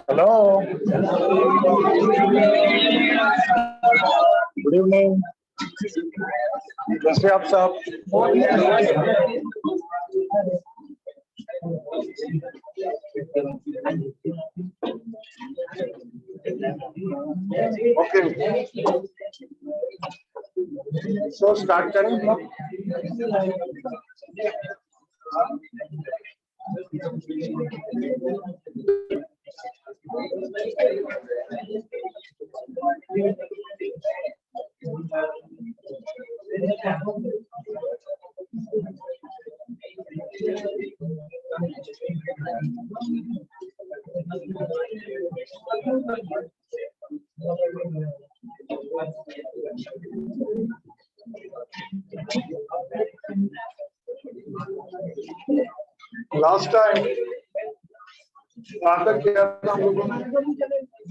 Hello, good evening, कैसे आप सब? ओके, सो स्टार्ट करें हम लोग। लास्ट टाइम स्टार्ट किया था हम लोगों ने,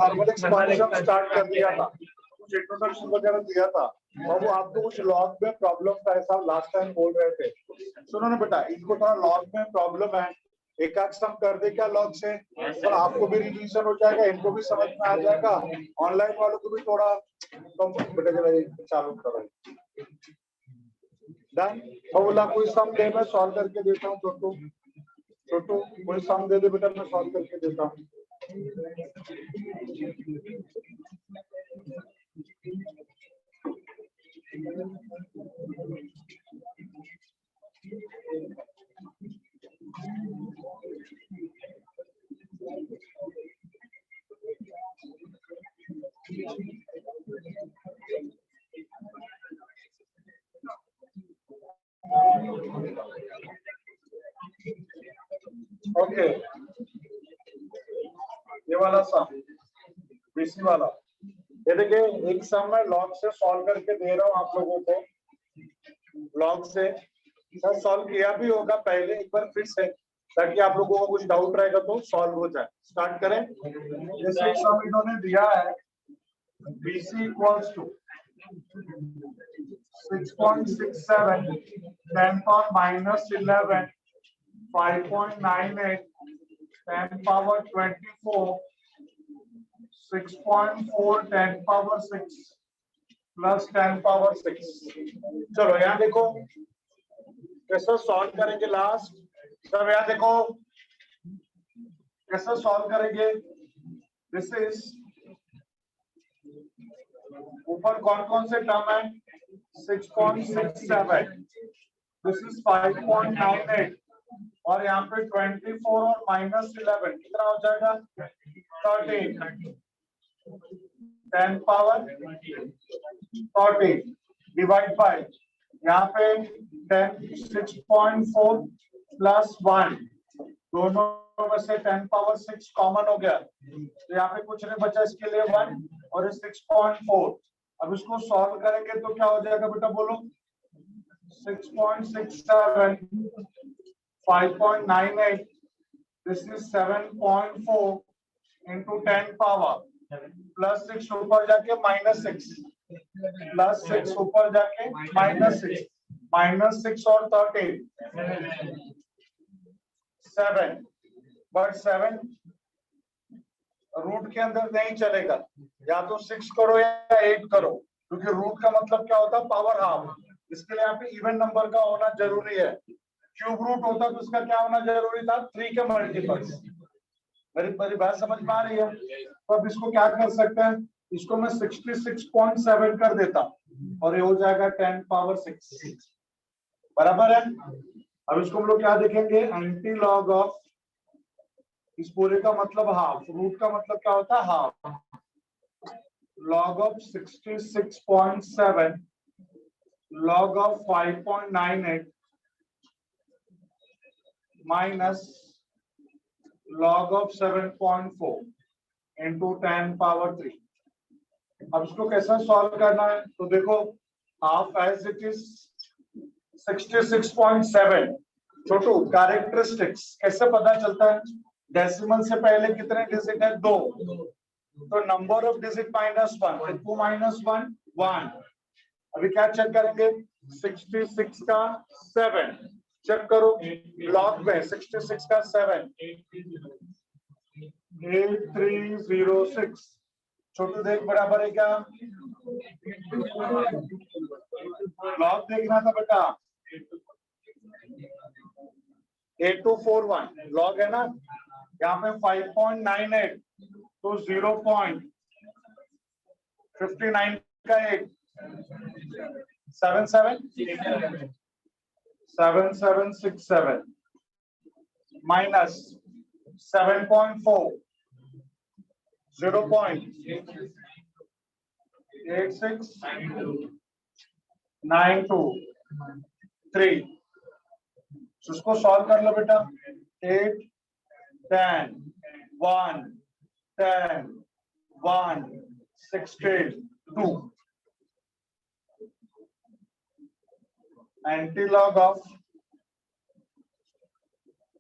हार्मोनिक एक्सपेंशन स्टार्ट कर दिया था, कुछ इंट्रोडक्शन वगैरह दिया था, और वो आपको कुछ लॉग में प्रॉब्लम था ऐसा लास्ट टाइम बोल रहे थे। सुनो ना बेटा, इनको थोड़ा लॉग में प्रॉब्लम है, एक आध सम कर दे क्या लॉग से, और आपको भी रिवीजन हो जाएगा, इनको भी समझ में आ जाएगा, ऑनलाइन वालों को भी थोड़ा बेटा चालू करो। डन, बोला कोई सम दे, मैं सॉल्व करके देता हूँ। छोटू छोटू कोई सम दे दे बेटा, मैं सॉल्व करके देता हूँ। ओके, ये वाला सम बीसी वाला, ये देखिए एक सम मैं लॉग से सॉल्व करके दे रहा हूँ आप लोगों को। लॉग से सर सॉल्व किया भी होगा पहले, एक बार फिर से, ताकि आप लोगों को कुछ डाउट रहेगा तो सॉल्व हो जाए। स्टार्ट करें। जैसे एक सम इन्होंने दिया है, BC equals to 6.67 10 power -11 5.98 10 power 24 6.4 10 power 6 plus 10 power 6। चलो यहाँ देखो कैसे सॉल्व करेंगे। लास्ट सब यहाँ देखो कैसे सॉल्व करेंगे। दिस इज, ऊपर कौन कौन से टर्म है, 6.67, दिस इज 5.98, और यहाँ पे 24 और -11 कितना हो जाएगा, 13 10 पावर 13 डिवाइड बाय यहाँ पे 10 6.4 प्लस 1, दोनों में से 10 पावर 6 कॉमन हो गया, तो यहाँ पे कुछ नहीं बचा, इसके लिए 1 और 6.4। अब इसको सॉल्व करेंगे तो क्या हो जाएगा बेटा, बोलो। 6.67 5.98, this is 7.4 into 10 power plus 6 ऊपर जाके -6 प्लस 6 ऊपर जाके -6 और 13 7, बट 7 रूट के अंदर नहीं चलेगा, या तो 6 करो या 8 करो, क्योंकि रूट का मतलब क्या होता है, पावर हाफ। इसके लिए यहाँ पे इवन नंबर का होना जरूरी है। क्यूब रूट होता तो उसका क्या होना जरूरी था, 3 के मल्टीपल्स। मेरी बात समझ में आ रही है? तो अब इसको क्या कर सकते हैं, इसको मैं 66.7 कर देता हूँ और ये हो जाएगा 10 पावर 6, बराबर है। अब इसको हम लोग क्या देखेंगे, एंटी लॉग ऑफ, इस पूरे का मतलब हाफ, रूट का मतलब क्या होता है, half. Log of 66.7 log of 5.98 minus log of 7.4 into 10 power 3। अब इसको कैसे सॉल्व करना है, तो देखो हाफ एज इट इज 66.7। छोटू कैरेक्टरिस्टिक्स कैसे पता चलता है, डेसिमल से पहले कितने डिजिट है, 2, तो नंबर ऑफ डिजिट -1, 2 -1 1। अभी क्या चेक करेंगे, 66 का 7, चेक करो लॉग में 66 का 7 8306 छोटू देख बराबर है क्या? लॉग देखना था बेटा 8241 लॉग है ना, यहाँ पे 5.98 तो 0.59 का 8 7767 माइनस 7.4 0.8692 उसको सॉल्व कर लो बेटा 8 10 1 10 1 62 antilog of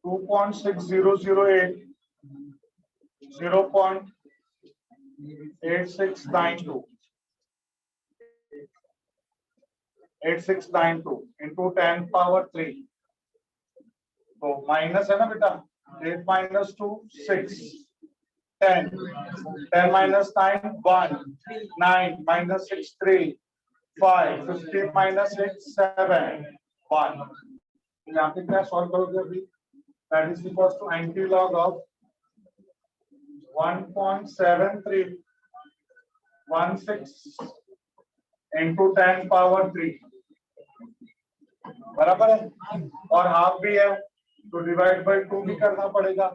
2.6008 0.8692 into 10 power 3 तो माइनस है ना बेटा 8 minus 2 6 10 10 minus 9 1 9 minus 6 3 5 15 minus 6 7 1 यहाँ पे क्या सॉल्व करोगे अभी that is equals to antilog of 1.7316 into 10 power 3 बराबर है और हाफ भी है तो डिवाइड बाय 2 भी करना पड़ेगा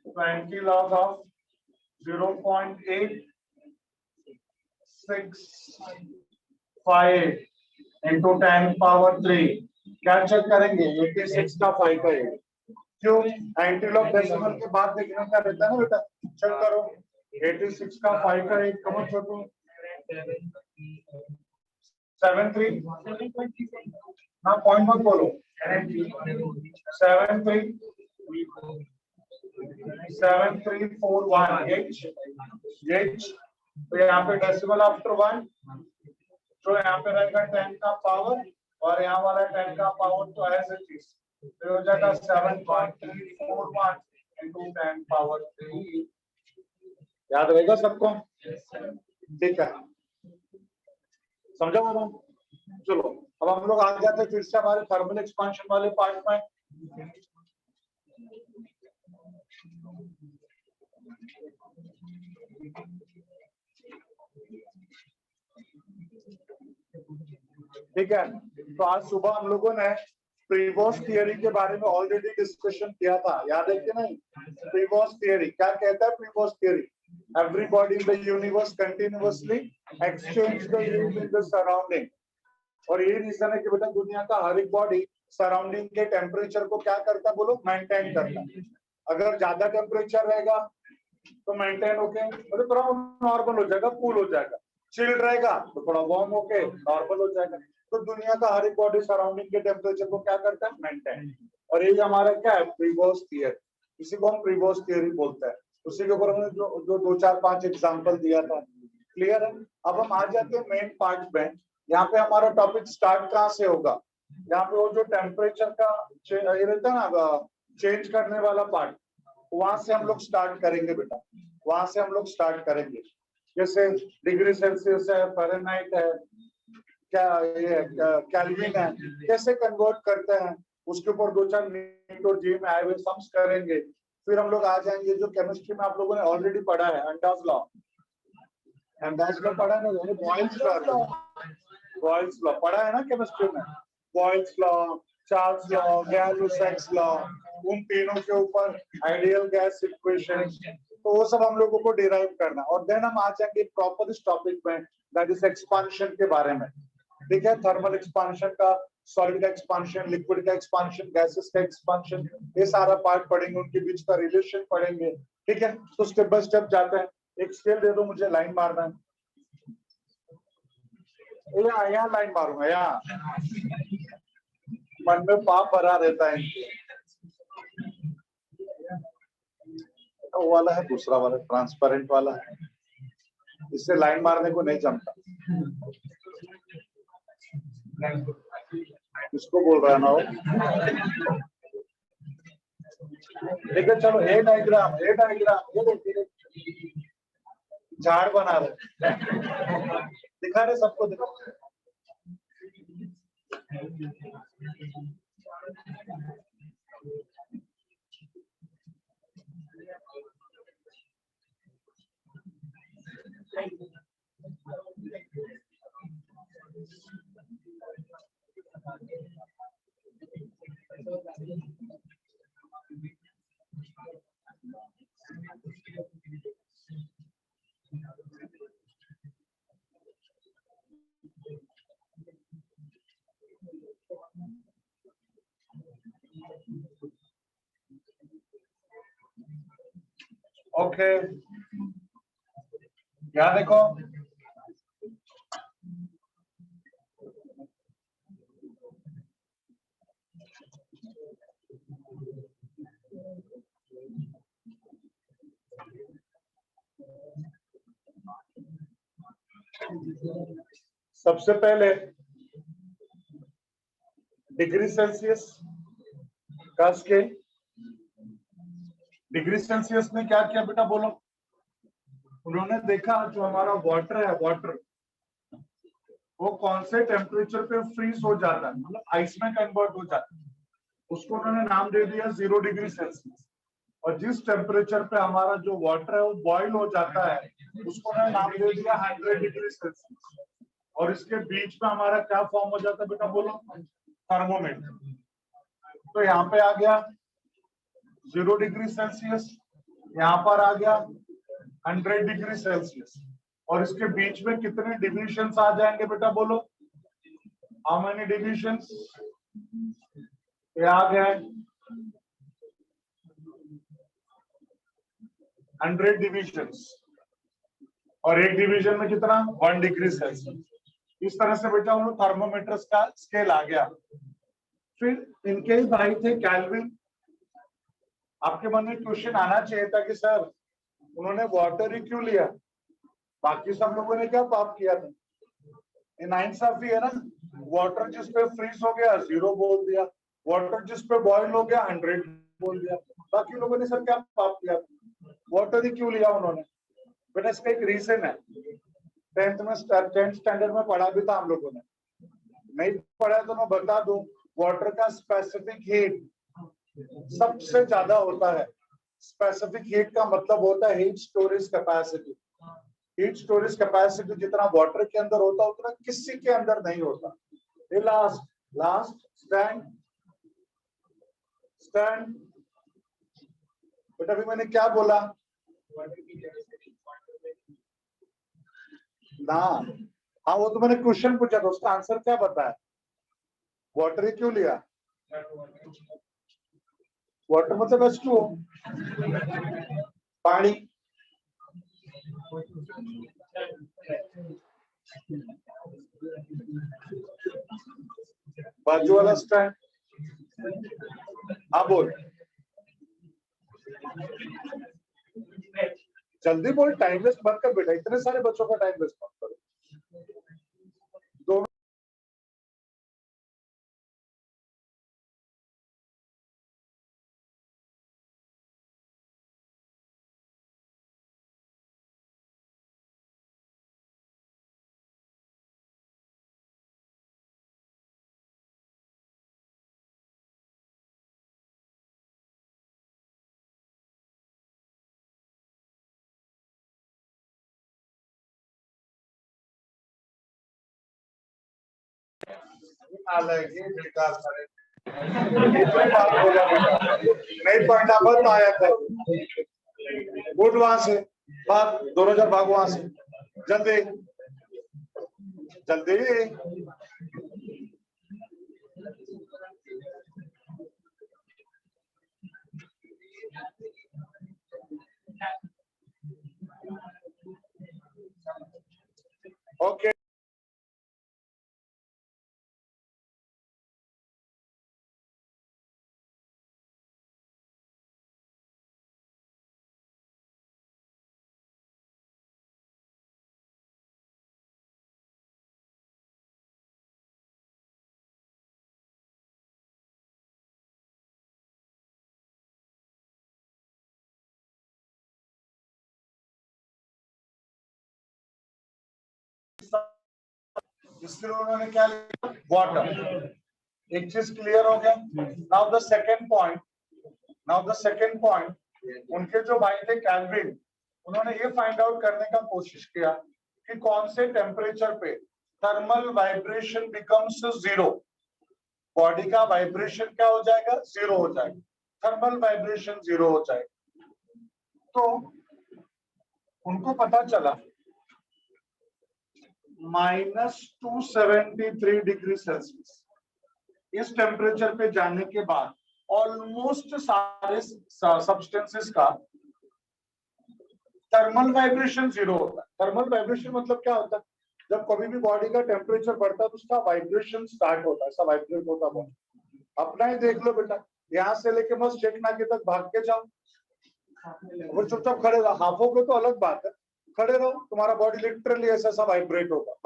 तो एंटीलॉग ऑफ 0.8658 into 10 power 3 क्या चेक करेंगे 86 का 5 का 8 क्यों एंटीलॉग डेसिमल के बाद देखने का रहता है ना बेटा चेक करो 86 का 5 का 8 कम छोटू 73 हाँ पॉइंट मत बोलो 7341 H तो यहाँ पे डेसिमल आफ्टर 1 तो यहाँ पे रहेगा 10 का पावर और यहाँ वाला 10 का पावर तो एज इट इज तो हो जाएगा 7.341 into 10 पावर 3 याद रहेगा सबको ठीक है समझा बोलो चलो अब हम लोग आ जाते हैं फिर से हमारे थर्मल एक्सपांशन वाले पार्ट में ठीक है तो आज सुबह हम लोगों ने प्रीवॉस थियरी के बारे में ऑलरेडी डिस्कशन किया था याद है कि नहीं प्रीवॉस थियरी क्या कहता है Prevost theory everybody in the universe continuously exchange the heat in the surrounding और ये रीजन है कि बेटा दुनिया का हर एक बॉडी सराउंडिंग के टेम्परेचर को क्या करता है बोलो मेंटेन करता है अगर ज्यादा टेम्परेचर रहेगा तो मेंटेन होके मतलब थोड़ा नॉर्मल हो जाएगा कूल हो जाएगा चिल रहेगा तो थोड़ा वार्म होके नॉर्मल हो जाएगा तो दुनिया का हर एक बॉडी सराउंडिंग के टेम्परेचर को क्या करता है मेंटेन और ये हमारा क्या है प्रीवॉस थियरी इसी को हम प्रीवॉस थियरी बोलते हैं उसी के ऊपर हमने जो 2-4-5 एग्जांपल दिया था क्लियर है अब हम आ जाते हैं मेन पार्ट में यहाँ पे हमारा टॉपिक स्टार्ट कहाँ से होगा यहाँ पे वो जो टेम्परेचर का ये रहता है ना चेंज करने वाला पार्ट वहां से हम लोग स्टार्ट करेंगे बेटा वहां से हम लोग स्टार्ट करेंगे जैसे डिग्री सेल्सियस है फ़ारेनहाइट है क्या ये केल्विन है कैसे कन्वर्ट करते हैं उसके ऊपर 2-4 नीट और जी में आए हुए सम्स करेंगे फिर हम लोग आ जाएंगे जो केमिस्ट्री में आप लोगों ने ऑलरेडी पढ़ा है अंडाज लॉ पढ़ा है ना बॉयल्स लॉ पढ़ा है ना केमिस्ट्री में Boyle's law Charles law Gay-Lussac's law उन तीनों के ऊपर आइडियल गैस इक्वेशन तो वो सब हम लोगों को डिराइव करना और देन हम आ जाएंगे प्रॉपर इस टॉपिक में दैट इज एक्सपांशन के बारे में ठीक है थर्मल एक्सपांशन का सॉलिड का एक्सपांशन लिक्विड का एक्सपांशन गैसेस का एक्सपांशन ये सारा पार्ट पढ़ेंगे उनके बीच का रिलेशन पढ़ेंगे ठीक है तो स्टेप बाय स्टेप जाते हैं एक स्केल दे दो मुझे लाइन मारना है यहाँ लाइन मारूंगा यहाँ मन में पाप भरा रहता है वो वाला है दूसरा वाला ट्रांसपेरेंट वाला है इससे लाइन मारने को नहीं जमता किसको बोल रहा है ना वो? ठीक है चलो, ए डायग्राम ये देखिए, झाड़ बना रहे, दिखा रहे सबको, दिखा। ओके, यहाँ देखो, सबसे पहले डिग्री सेल्सियस का स्केल। डिग्री सेल्सियस ने क्या किया बेटा, बोलो? उन्होंने देखा जो हमारा वाटर है, वाटर वो कौन से टेम्परेचर पे फ्रीज हो जाता है, मतलब आइस में कन्वर्ट हो जाता है, उसको उन्होंने नाम दे दिया 0 डिग्री सेल्सियस। और जिस टेम्परेचर पे हमारा जो वाटर है वो बॉईल हो जाता है, उसको उन्होंने नाम दे दिया 100 डिग्री सेल्सियस। और इसके बीच में हमारा क्या फॉर्म हो जाता है बेटा, बोलो? थर्मोमीटर। तो यहाँ पे आ गया 0 डिग्री सेल्सियस, यहाँ पर आ गया 100 डिग्री सेल्सियस। और इसके बीच में कितने डिविजन्स आ जाएंगे बेटा, बोलो? How many divisions? ये आ गया 100 डिविजन्स। और एक डिवीजन में कितना? 1 डिग्री सेल्सियस। इस तरह से बेटा वो थर्मोमीटर्स का स्केल आ गया। फिर इनके ही भाई थे केल्विन। आपके मन में क्वेश्चन आना चाहिए था कि सर उन्होंने वाटर ही क्यों लिया, बाकी सब लोगों ने क्या पाप किया था? ये नाइंसाफी है ना। वाटर जिस पे फ्रीज हो गया 0 बोल दिया, वाटर जिस पे बॉईल हो गया 100 बोल दिया, बाकी लोगों ने सर क्या पाप किया था? वाटर ही क्यों लिया उन्होंने? बेटा इसका एक रीजन है, 10th स्टैंडर्ड में पढ़ा भी था हम लोगों ने, नहीं पढ़ा तो मैं बता दूं। वाटर का स्पेसिफिक हीट सबसे ज्यादा होता है। स्पेसिफिक हीट का मतलब होता है heat storage capacity. Heat storage capacity जितना वाटर के अंदर होता है उतना किसी के अंदर नहीं होता। ये लास्ट लास्ट स्टैंड स्टैंड बेटा अभी मैंने क्या बोला ना? हाँ वो तो मैंने क्वेश्चन पूछा था, उसका आंसर क्या बताया? वाटर ही क्यों लिया? वाटर मतलब H2O, पानी। बाजू वाला स्टैंड, हाँ बोल, जल्दी बोल, टाइम वेस्ट मत कर बेटा, इतने सारे बच्चों का टाइम वेस्ट मत करो। नहीं पढ़ना मत आया कर, उठ वहां से, भाग, दोनों जन भाग वहां से, जल्दी जल्दी। ओके इसलिए उन्होंने क्या लिखा, वाटर। एक चीज क्लियर हो गया। नाउ द सेकेंड पॉइंट, उनके जो भाई थे कैल्विन, उन्होंने ये फाइंड आउट करने का कोशिश किया कि कौन से टेम्परेचर पे thermal vibration becomes zero, body का वाइब्रेशन क्या हो जाएगा, जीरो हो जाएगा, थर्मल वाइब्रेशन जीरो हो जाएगा। तो उनको पता चला -273 डिग्री सेल्सियस इस टेम्परेचर पे जाने के बाद ऑलमोस्ट सारे सब्सटेंसेस का थर्मल वाइब्रेशन जीरो होता है। थर्मल वाइब्रेशन मतलब क्या होता है, जब कभी भी बॉडी का टेम्परेचर बढ़ता है तो उसका वाइब्रेशन स्टार्ट होता है, ऐसा वाइब्रेट होता है। अपना ही देख लो बेटा, यहाँ से लेके बस चेक नाके तक भाग के जाओ, वो चुपचाप खड़े रहो, हाफोगे तो अलग बात है, खड़े रहो, तुम्हारा बॉडी लिटरली ऐसा वाइब्रेट होता है।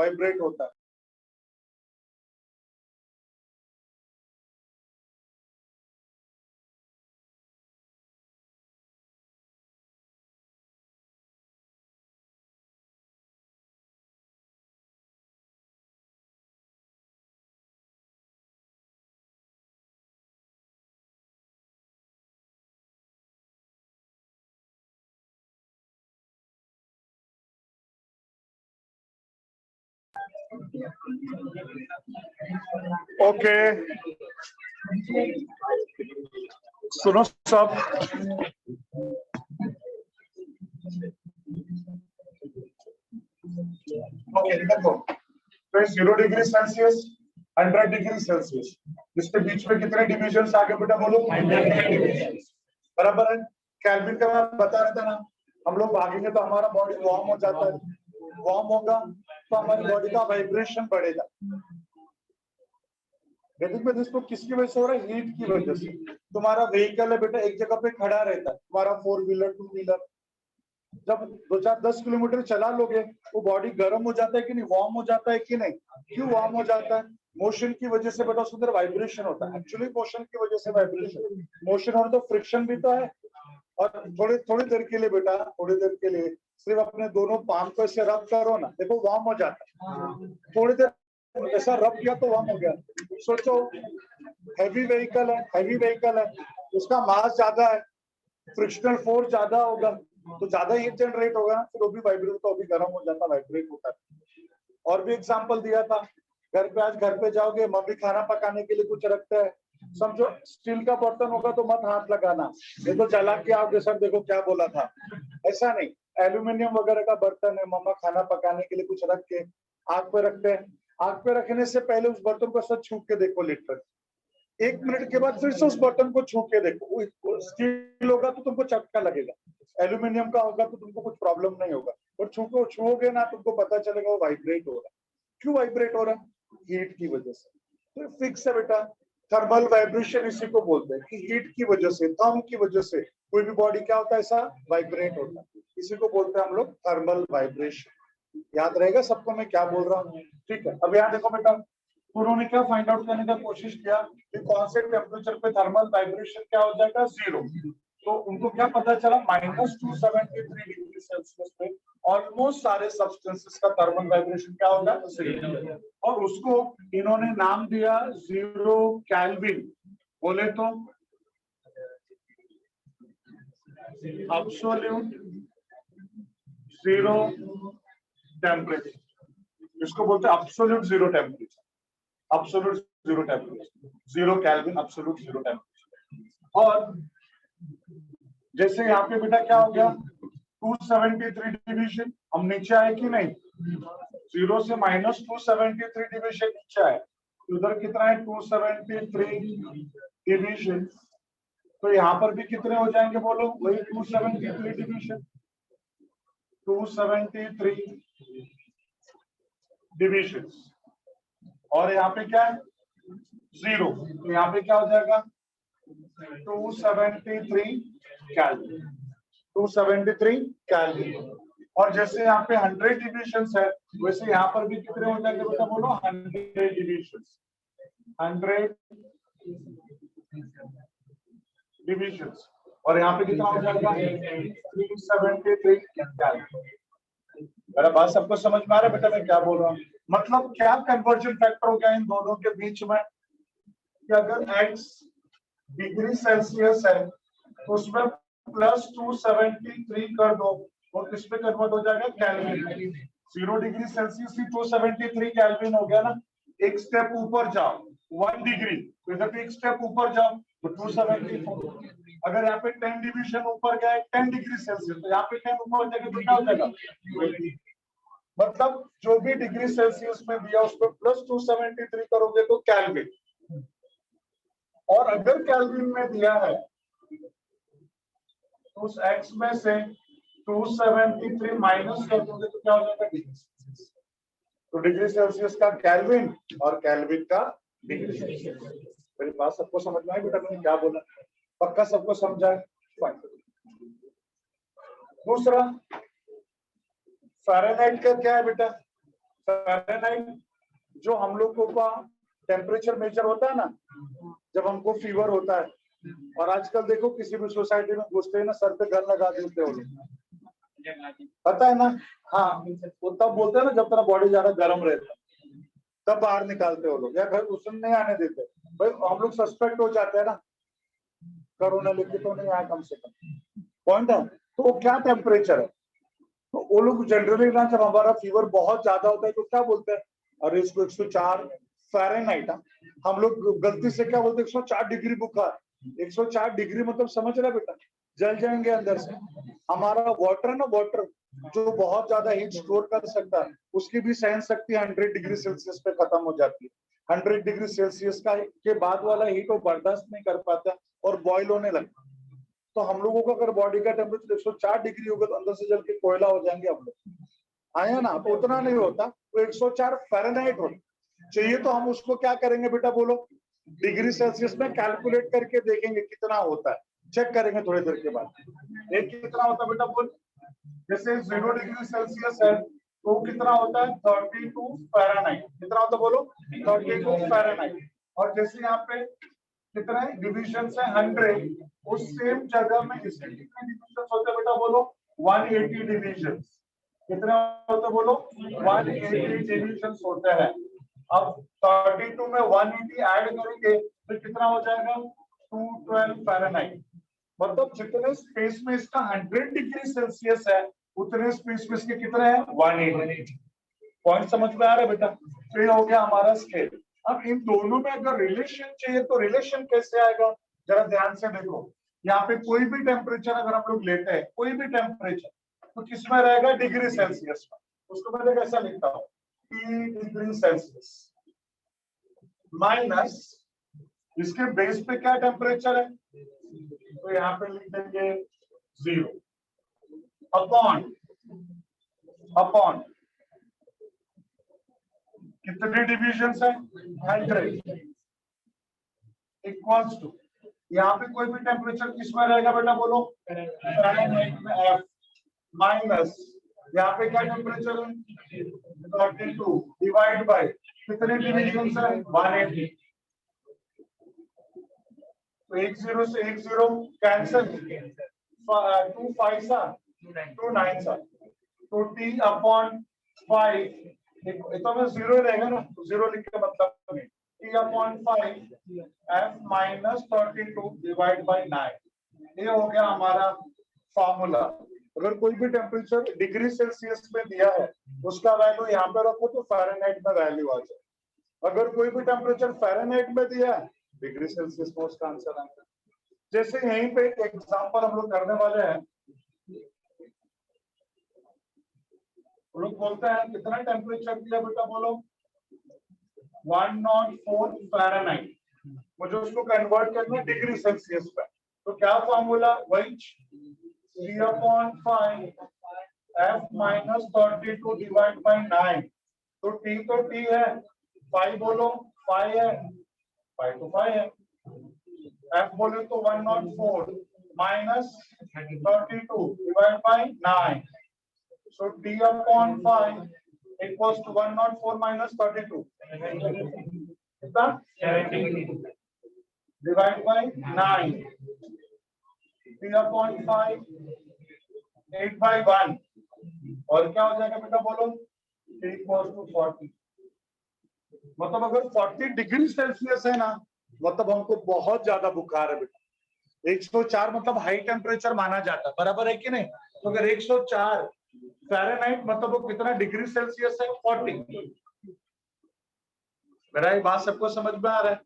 ओके सुनो सब, ओके देखो, तो 0 डिग्री सेल्सियस 100 डिग्री सेल्सियस, इसके बीच में कितने डिविजन आगे बेटा बोलो, बराबर है। केल्विन का मैं बता रहा था ना, हम लोग भागेंगे तो हमारा बॉडी वार्म हो जाता है, वार्म होगा तो हमारी बॉडी का वाइब्रेशन बढ़ेगा। इसको किसकी वजह से हो रहा है, हीट की वजह से। तुम्हारा व्हीकल है बेटा, एक जगह पे खड़ा रहता है, तुम्हारा 4 व्हीलर 2 व्हीलर, जब 2-4-10 किलोमीटर चला लोगे वो बॉडी गर्म हो जाता है कि नहीं, वार्म हो जाता है कि नहीं, क्यों वार्म हो जाता है, मोशन की वजह से बेटा, उसके अंदर वाइब्रेशन होता है। एक्चुअली मोशन की वजह से वाइब्रेशन, मोशन हो तो फ्रिक्शन भी तो है। और थोड़ी देर के लिए बेटा, थोड़ी देर के लिए सिर्फ अपने दोनों पाम को ऐसे रब करो ना, देखो वार्म हो जाता है। थोड़ी देर ऐसा रब किया तो वार्म हो गया। सोचो हैवी व्हीकल है, उसका मास ज्यादा है, फ्रिक्शनल फोर्स ज्यादा होगा, तो ज्यादा हीट जनरेट होगा, फिर वो भी वाइब्रेट, तो अभी गर्म हो जाता, वाइब्रेट होता है। और भी एग्जांपल दिया था, घर पे जाओगे, मम्मी खाना पकाने के लिए कुछ रखता है, समझो स्टील का बर्तन होगा तो मत हाथ लगाना, ये तो जला के आओगे, सर देखो क्या बोला था, ऐसा नहीं। एल्यूमिनियम वगैरह का बर्तन है, मम्मा खाना पकाने के लिए कुछ रख के आग पे रखते हैं, आग पे रखने से पहले उस बर्तन को सब छू के देखो, लिटर 1 मिनट के बाद फिर से उस बर्तन को छू के देखो, स्टील होगा तो तुमको चटका लगेगा, एल्यूमिनियम का होगा तो तुमको कुछ प्रॉब्लम नहीं होगा, और छूओगे ना तुमको पता चलेगा वो वाइब्रेट हो रहा है। क्यों वाइब्रेट हो रहा है, हीट की वजह से। तो फिक्स है बेटा, थर्मल वाइब्रेशन इसी को बोलते हैं कि हीट की वजह से, थर्म की वजह से कोई भी बॉडी क्या होता है, ऐसा वाइब्रेट होता है, इसी को बोलते हैं हम लोग थर्मल वाइब्रेशन। याद रहेगा सबको मैं क्या बोल रहा हूँ, ठीक है। अब यहाँ देखो बेटा, उन्होंने क्या फाइंड आउट करने का कोशिश किया कि कौन से टेम्परेचर पे थर्मल वाइब्रेशन क्या हो जाएगा, जीरो। तो उनको क्या पता चला, -273 डिग्री सेल्सियस पे ऑलमोस्ट सारे सब्सटेंसेस का थर्मल वाइब्रेशन क्या होगा, जीरो। और उसको इन्होंने नाम दिया जीरो केल्विन, बोले तो एब्सोल्यूट जीरो टेम्परेचर, इसको बोलते हैं absolute zero temperature, absolute zero temperature, zero kelvin, absolute zero temperature. और जैसे यहाँ पे बेटा क्या हो गया, 273 डिवीजन, हम नीचे आए कि नहीं, 0 से -273 डिवीजन नीचे आए, उधर कितना है 273 डिवीजन, तो यहाँ पर भी कितने हो जाएंगे बोलो, वही 273 डिवीजन, 273 डिवीजन। और यहाँ पे क्या है, जीरो, तो यहाँ पे क्या हो जाएगा 273 कैलोरी, 273 कैलोरी। और जैसे यहाँ पे 100 डिविजन्स है, वैसे यहाँ पर भी कितने हो जाएंगे बेटा बोलो, 100 डिविजन्स, 100 डिविजन्स। और यहाँ पे कितना हो जाएगा 373 कैलोरी। मेरा बात सबको समझ में आ रहा है बेटा मैं क्या बोल रहा हूँ? मतलब क्या कन्वर्जन फैक्टर हो गया इन दोनों के बीच में कि अगर x डिग्री सेल्सियस है तो उसमें +273 कर दो और किस पे कन्वर्ट हो जाएगा? केल्विन। 0 डिग्री सेल्सियस ही 273 केल्विन हो गया ना। एक स्टेप ऊपर जाओ 1 डिग्री, तो इधर भी एक स्टेप ऊपर जाओ तो 274। अगर यहाँ पे 10 डिवीजन ऊपर गए 10 डिग्री सेल्सियस, तो यहाँ पे 10 ऊपर जाएगा तो क्या हो जाएगा? मतलब जो भी डिग्री सेल्सियस में दिया उस पर +273 करोगे तो केल्विन। और अगर केल्विन में दिया है तो उस x में से 273 माइनस कर दोगे तो क्या हो जाएगा? Degree Celsius. तो डिग्री सेल्सियस का केल्विन और केल्विन का डिग्री सेल्सियस। मेरी बात सबको समझ में आई बेटा मैंने क्या बोला? पक्का सबको समझा है? दूसरा फ़ारेनहाइट का क्या है बेटा? फ़ारेनहाइट जो हम लोगों का टेम्परेचर मेजर होता है ना, जब हमको फीवर होता है, और आजकल देखो किसी भी सोसाइटी में घुसते हैं ना सर पे गन लगा देते हो, पता है ना? हाँ, वो तब बोलते हैं ना जब तेरा बॉडी ज्यादा गर्म रहता है तब बाहर निकालते हो लोग, या घर उसमें नहीं आने देते भाई। हम लोग सस्पेक्ट हो जाते हैं ना, कोरोना लेके तो नहीं आया कम से कम, पॉइंट है। तो वो क्या टेम्परेचर है? तो वो लोग जनरली ना जब हमारा फीवर बहुत ज्यादा होता है तो क्या बोलते हैं? अरे इसको 104 फ़ारेनहाइट। हम लोग गलती से क्या बोलते हैं? 104 डिग्री बुखार। 104 डिग्री मतलब समझ रहा बेटा, जल जाएंगे अंदर से। हमारा वाटर है ना, वाटर जो बहुत ज्यादा हीट स्टोर कर सकता है उसकी भी सहन शक्ति 100 डिग्री सेल्सियस पे खत्म हो जाती है। 100 डिग्री सेल्सियस का के बाद वाला हीट वो बर्दाश्त नहीं कर पाता और बॉयल होने लगता। तो हम लोगों का अगर बॉडी का टेम्परेचर 104 डिग्री होगा तो अंदर से जल के कोयला हो जाएंगे हम लोग, आया ना? तो उतना नहीं होता, तो 104 फ़ारेनहाइट होता चाहिए। तो हम उसको क्या करेंगे बेटा बोलो? डिग्री सेल्सियस में कैलकुलेट करके देखेंगे कितना होता है, चेक करेंगे थोड़ी देर के बाद। एक कितना होता है बेटा बोल? जैसे 0 डिग्री सेल्सियस है तो कितना होता है? 32 फ़ारेनहाइट। कितना होता है बोलो? 32 फ़ारेनहाइट। और जैसे यहाँ पे कितने डिविजन है? 100। उस सेम जगह में इसके कितने डिविजन होते हैं बेटा बोलो? 180 डिविजन। कितने होते हैं बोलो? 180 डिविजन होते हैं। अब 32 में 180 ऐड करेंगे तो कितना हो जाएगा? 212 फ़ारेनहाइट। मतलब जितने स्पेस में इसका 100 डिग्री सेल्सियस है उतने स्पेस में इसके कितने हैं? 180। पॉइंट समझ में आ रहा है बेटा? तो ये हो गया हमारा स्केल। अब इन दोनों में अगर रिलेशन चाहिए तो रिलेशन कैसे आएगा? जरा ध्यान से देखो। यहाँ पे कोई भी टेम्परेचर अगर हम लोग लेते हैं, कोई भी टेम्परेचर, तो किसमें रहेगा? डिग्री सेल्सियस में। उसको मैं कैसा लिखता हूँ? T डिग्री सेल्सियस माइनस इसके बेस पे क्या टेम्परेचर है, तो यहाँ पे लिख देंगे 0 अपॉन कितने डिविजन है? 100 इक्वल्स टू, यहाँ पे कोई भी टेम्परेचर किसमें रहेगा बेटा बोलो? फ़ारेनहाइट में F माइनस यहाँ पे क्या टेम्परेचर है? 32 डिवाइड बाय कितने डिविजन है? 180। तो 10 से 10 कैंसिल, 2 5 सा 2 9 सा, तो T अपॉन 5 तो में 0 रहेगा ना, तो 0 लिख के मतलब T upon 5 F minus 32 divide by 9। ये हो गया हमारा फॉर्मूला। अगर कोई भी टेम्परेचर डिग्री सेल्सियस में दिया है उसका वैल्यू यहाँ पे रखो तो फ़ारेनहाइट में वैल्यू आ जाए। अगर कोई भी टेम्परेचर फ़ारेनहाइट में दिया है डिग्री सेल्सियस में उसका आंसर आएगा। जैसे यहीं पे एक एग्जांपल हम लोग करने वाले हैं। लोग बोलते हैं कितना टेम्परेचर दिया बेटा बोलो? 104 फ़ारेनहाइट। मुझे उसको कन्वर्ट करना डिग्री सेल्सियस पे, तो क्या फॉर्मूला? वही 3/5 F माइनस 32 डिवाइड बाई 9। तो T है, 5 बोलो 5 है, 5 तो 5 है। F बोले तो 104 minus 32 divide by 9। So T upon 5 equals to 104 minus 32. कितना? 70 divide by 9. T upon 5 8/1 और क्या हो जाएगा बेटा बोलो, T equals to 40। मतलब अगर 40 डिग्री सेल्सियस है ना, मतलब हमको बहुत ज्यादा बुखार है बेटा। 104 मतलब हाई टेम्परेचर माना जाता है, बराबर है कि नहीं? तो अगर 104 फ़ारेनहाइट मतलब वो कितना डिग्री सेल्सियस है? 40। मेरा ये बात सबको समझ में आ रहा है?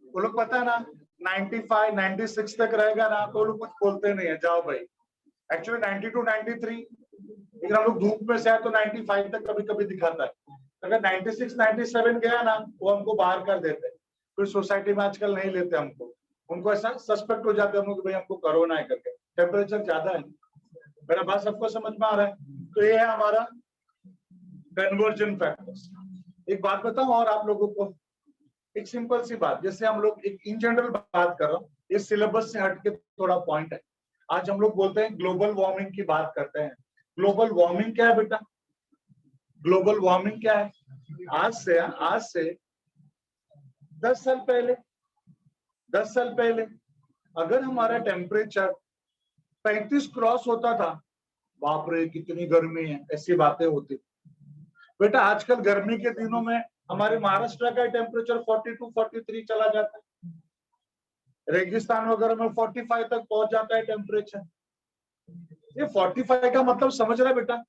वो लोग पता है ना 95 96 तक रहेगा ना तो लोग कुछ बोलते नहीं है, जाओ भाई। एक्चुअली 92 93, लेकिन हम लोग धूप में से आए तो 95 तक कभी कभी दिखाता है। अगर 96 97 गया ना वो हमको बाहर कर देते हैं, फिर सोसाइटी में आजकल नहीं लेते हमको, उनको ऐसा सस्पेक्ट हो जाते हैं हम लोग भाई हमको कोरोना है करके, टेम्परेचर ज्यादा है। मेरा बात सबको समझ में आ रहा है? तो ये है हमारा कन्वर्जन फैक्टर्स। एक बात बताऊं और आप लोगों को, एक सिंपल सी बात, जैसे हम लोग एक इन जनरल बात कर रहा हूँ, ये सिलेबस से हटके थोड़ा पॉइंट है। आज हम लोग बोलते हैं ग्लोबल वार्मिंग की बात करते हैं। ग्लोबल वार्मिंग क्या है बेटा? ग्लोबल वार्मिंग क्या है? आज से 10 साल पहले, 10 साल पहले अगर हमारा टेम्परेचर 35 क्रॉस होता था, बाप रे कितनी गर्मी है, ऐसी बातें होती। बेटा आजकल गर्मी के दिनों में हमारे महाराष्ट्र का टेम्परेचर 42 43 चला जाता है, रेगिस्तान वगैरह में 45 तक पहुंच जाता है टेम्परेचर। ये 45 का मतलब समझ रहे बेटा,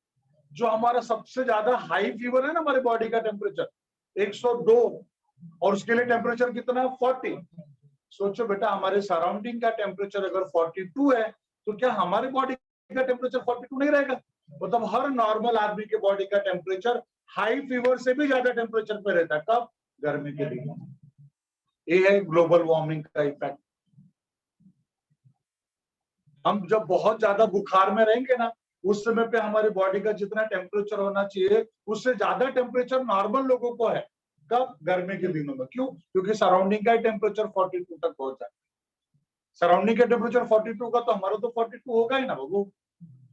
जो हमारा सबसे ज्यादा हाई फीवर है ना हमारे बॉडी का टेम्परेचर 102, और उसके लिए टेम्परेचर कितना है? 40। सोचो बेटा हमारे सराउंडिंग का टेम्परेचर अगर 42 है तो क्या हमारे बॉडी का टेम्परेचर 42 नहीं रहेगा? मतलब हर नॉर्मल आदमी के बॉडी का टेम्परेचर हाई फीवर से भी ज्यादा टेम्परेचर पे रहता है। कब? गर्मी के दिन। ये है ग्लोबल वार्मिंग का इफेक्ट। हम जब बहुत ज्यादा बुखार में रहेंगे ना, उस समय पे हमारी बॉडी का जितना टेम्परेचर होना चाहिए उससे ज्यादा टेम्परेचर नॉर्मल लोगों को है। कब? गर्मी के दिनों में। क्यों? क्योंकि सराउंडिंग का टेम्परेचर 42 तक पहुंच जाए। सराउंडिंग का टेम्परेचर 42 का तो हमारा तो 42 होगा ही ना बाबू।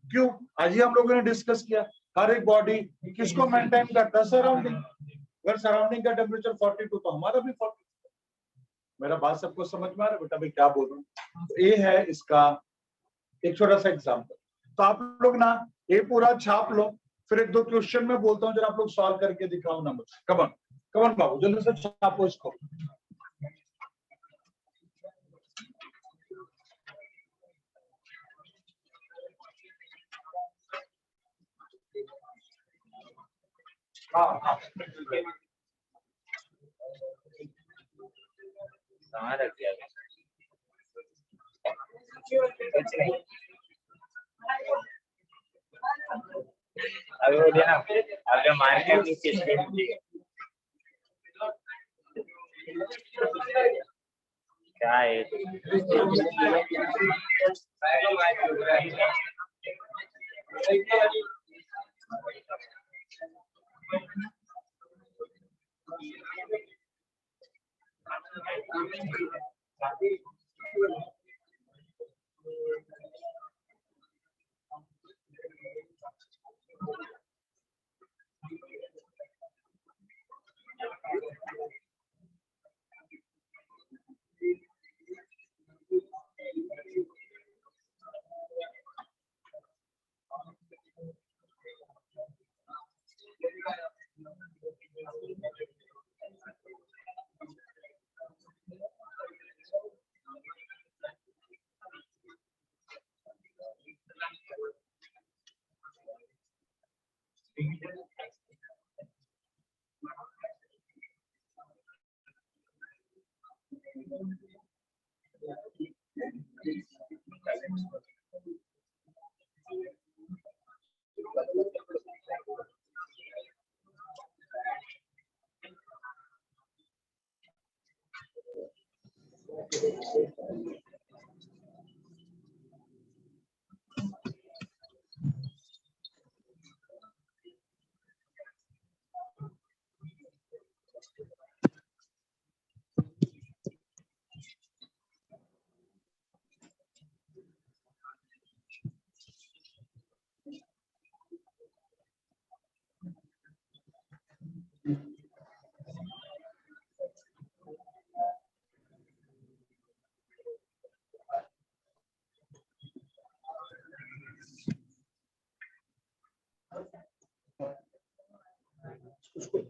क्यों? आज ही हम लोगों ने डिस्कस किया, हर एक बॉडी किसको मेंटेन करता है? सराउंडिंग। अगर सराउंडिंग का टेम्परेचर 42 तो हमारा भी 42। मेरा बात सबको समझ में आ रहा है बेटा? मैं क्या बोल रहा हूँ? तो ये है इसका एक छोटा सा एग्जाम्पल। तो आप लोग ना ये पूरा छाप लो, फिर एक दो क्वेश्चन में बोलता हूँ, जरा आप लोग सॉल्व करके दिखाओ ना मुझे। कमन कमन बाबू जल्दी से छापो इसको। हाँ हाँ कहाँ रख दिया? कुछ नहीं, अभी वो देना, अभी मार्केट में किसके क्या है?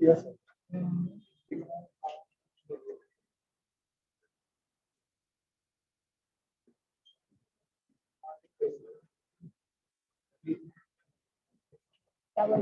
Yes. क्या बोल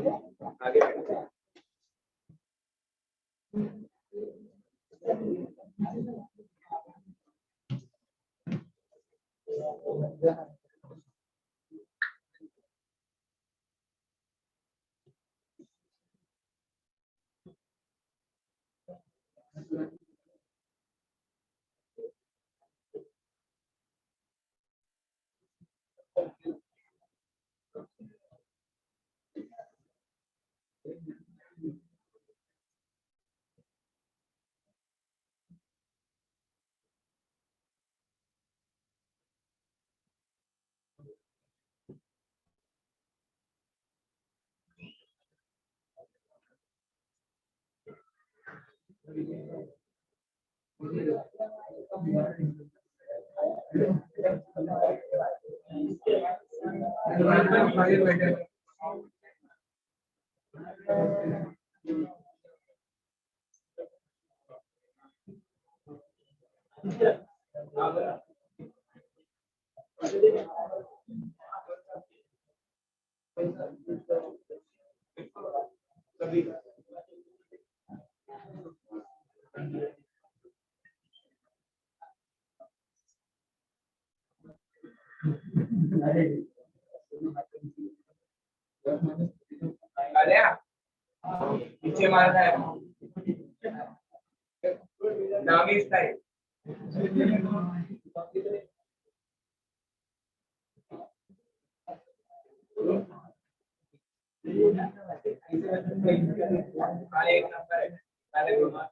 रहे हैं? पीछे मारना है नामी स्टाइल एक नंबर है पहले घुमा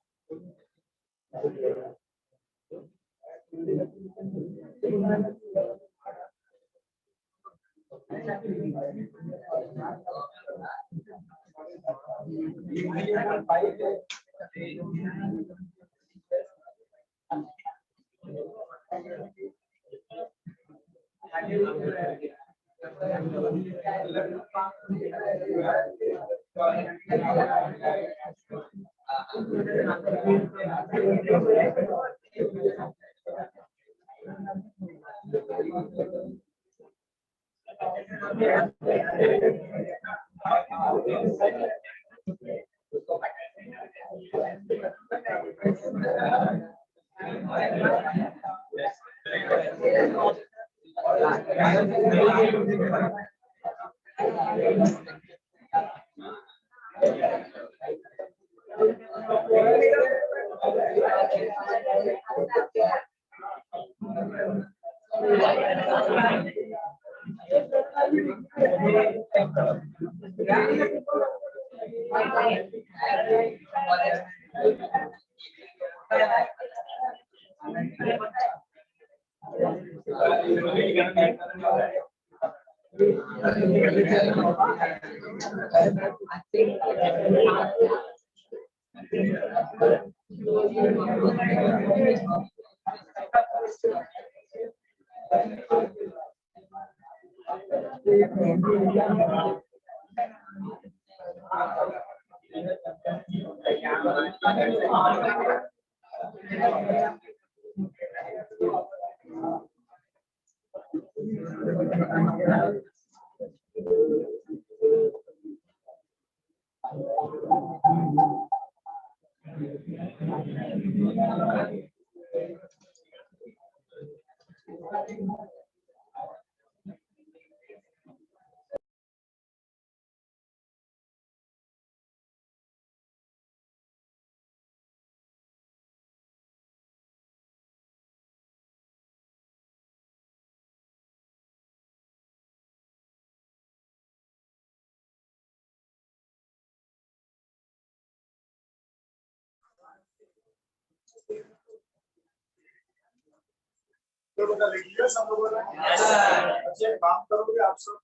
तो बता लिख लिया सब लोगों ने? अच्छा एक काम करोगे आप सब?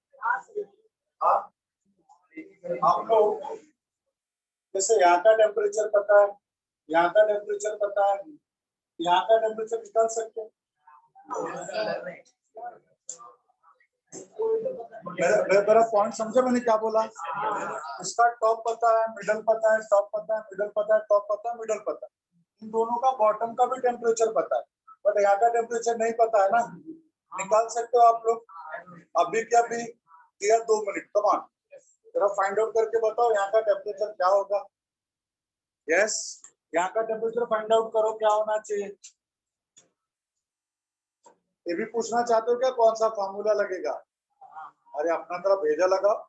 हाँ आप लोग जैसे यहाँ का टेम्परेचर पता है, यहाँ का टेम्परेचर पता है, यहाँ का टेम्परेचर निकाल सकते हैं? मेरा पॉइंट समझे मैंने क्या बोला? इसका टॉप पता है, मिडल पता है, टॉप पता है, मिडल पता है, टॉप पता है, मिडल पता है। इन दोनों का बॉटम का भी टेम्परेचर पता है, बट यहाँ का टेम्परेचर नहीं पता है ना। निकाल सकते हो आप लोग? अभी क्या भी दिया 2 मिनट, कम ऑन जरा फाइंड आउट करके बताओ यहाँ का टेम्परेचर क्या होगा। यस, यहाँ का टेम्परेचर फाइंड आउट करो, क्या होना चाहिए। ये भी पूछना चाहते हो क्या कौन सा फॉर्मूला लगेगा? अरे अपना तरफ भेजा लगाओ।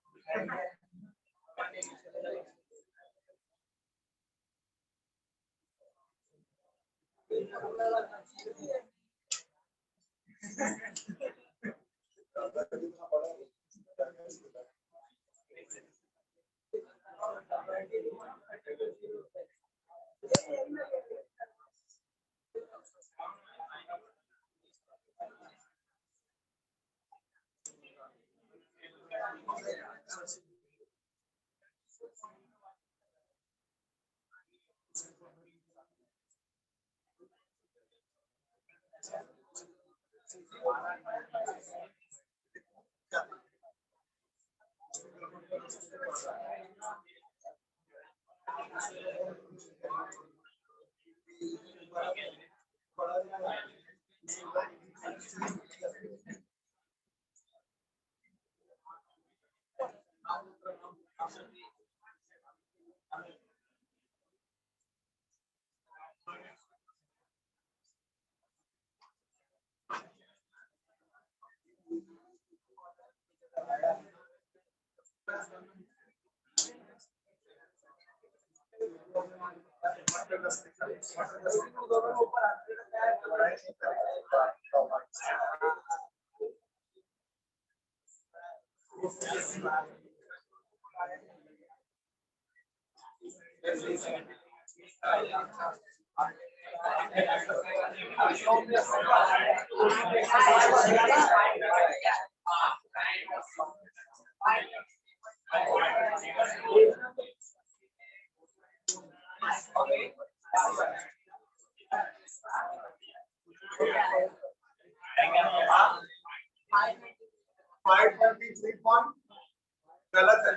गलत है,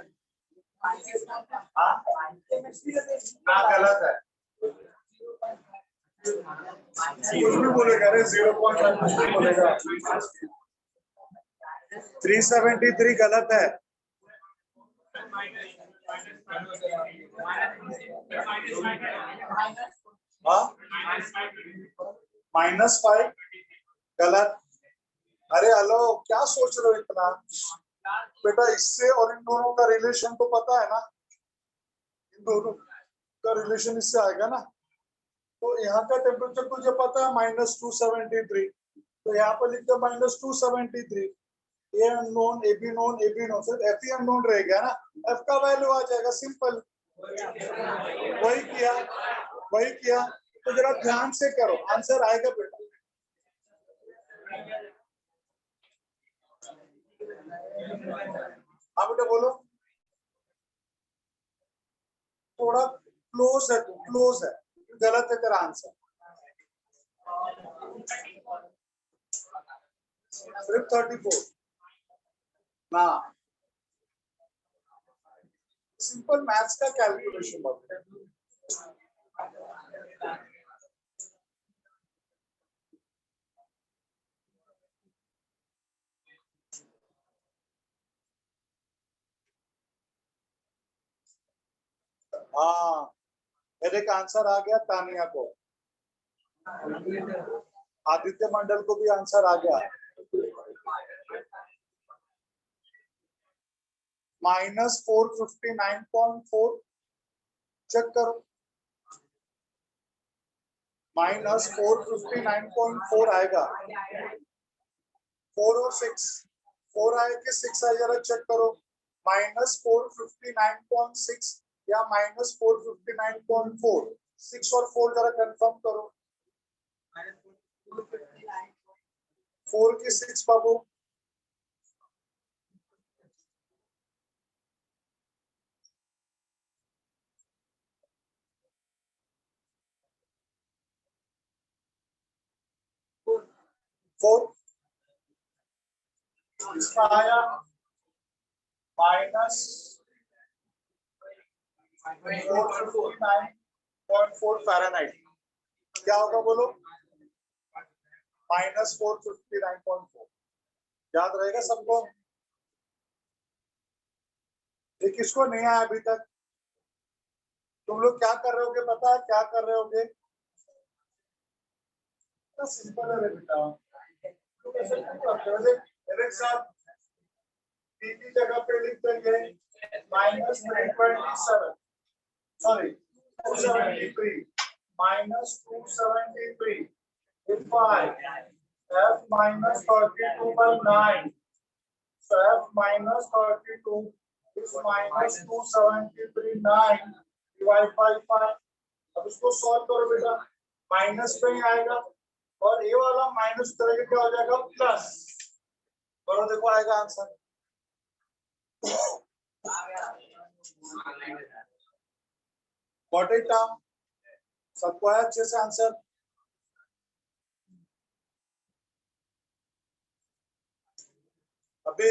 हाँ गलत है, कुछ भी बोलेगा रे 0.5 कुछ भी बोलेगा। 373 गलत है। हाँ -5 गलत। अरे हेलो, क्या सोच रहे हो इतना? बेटा इससे और इन दोनों का रिलेशन तो पता है ना, इन दोनों का रिलेशन इससे आएगा ना। तो यहाँ का टेम्परेचर तुझे पता है -273, तो यहाँ पर लिख दो -273। A unknown, A B known, A B known, सिर्फ एफ ही अननोन रहेगा ना, एफ का वैल्यू आ जाएगा, सिंपल। वही किया। तो जरा ध्यान से करो, आंसर आएगा बेटा। हाँ बेटा बोलो। थोड़ा क्लोज है, क्लोज है, गलत है तेरा आंसर। सिर्फ 34 ना। सिंपल मैथ्स का कैलकुलेशन होता है। हाँ, मेरे का आंसर आ गया तानिया को, आदित्य मंडल को भी आंसर आ गया। -459.4 चेक करो। -459.4 आएगा। 4 और 6, 4 आए कि 6 आए, जरा चेक करो। -459.6 या -459.4, 6 और 4 जरा कंफर्म करो। 4 की 6 बाबू। इसमें आया माइनस 459.4 फ़ारेनहाइट क्या होगा बोलो? माइनस 459.4 याद रहेगा सबको? ये किसको नहीं आया अभी तक? तुम लोग क्या कर रहे होगे पता है क्या कर रहे होगे? सिंपल है बेटा, मेरे साथ पी की जगह पे लिख देंगे minus 327 sorry 273 minus 273 if I f minus 32 by 9 so f minus 32 is minus 273 9 divide by 5 अब इसको सॉल्व करो बेटा माइनस पे ही आएगा और ये वाला माइनस तरह क्या हो जाएगा प्लस करो देखो आएगा आंसर Got it now? सबको आया अच्छे से आंसर? अभी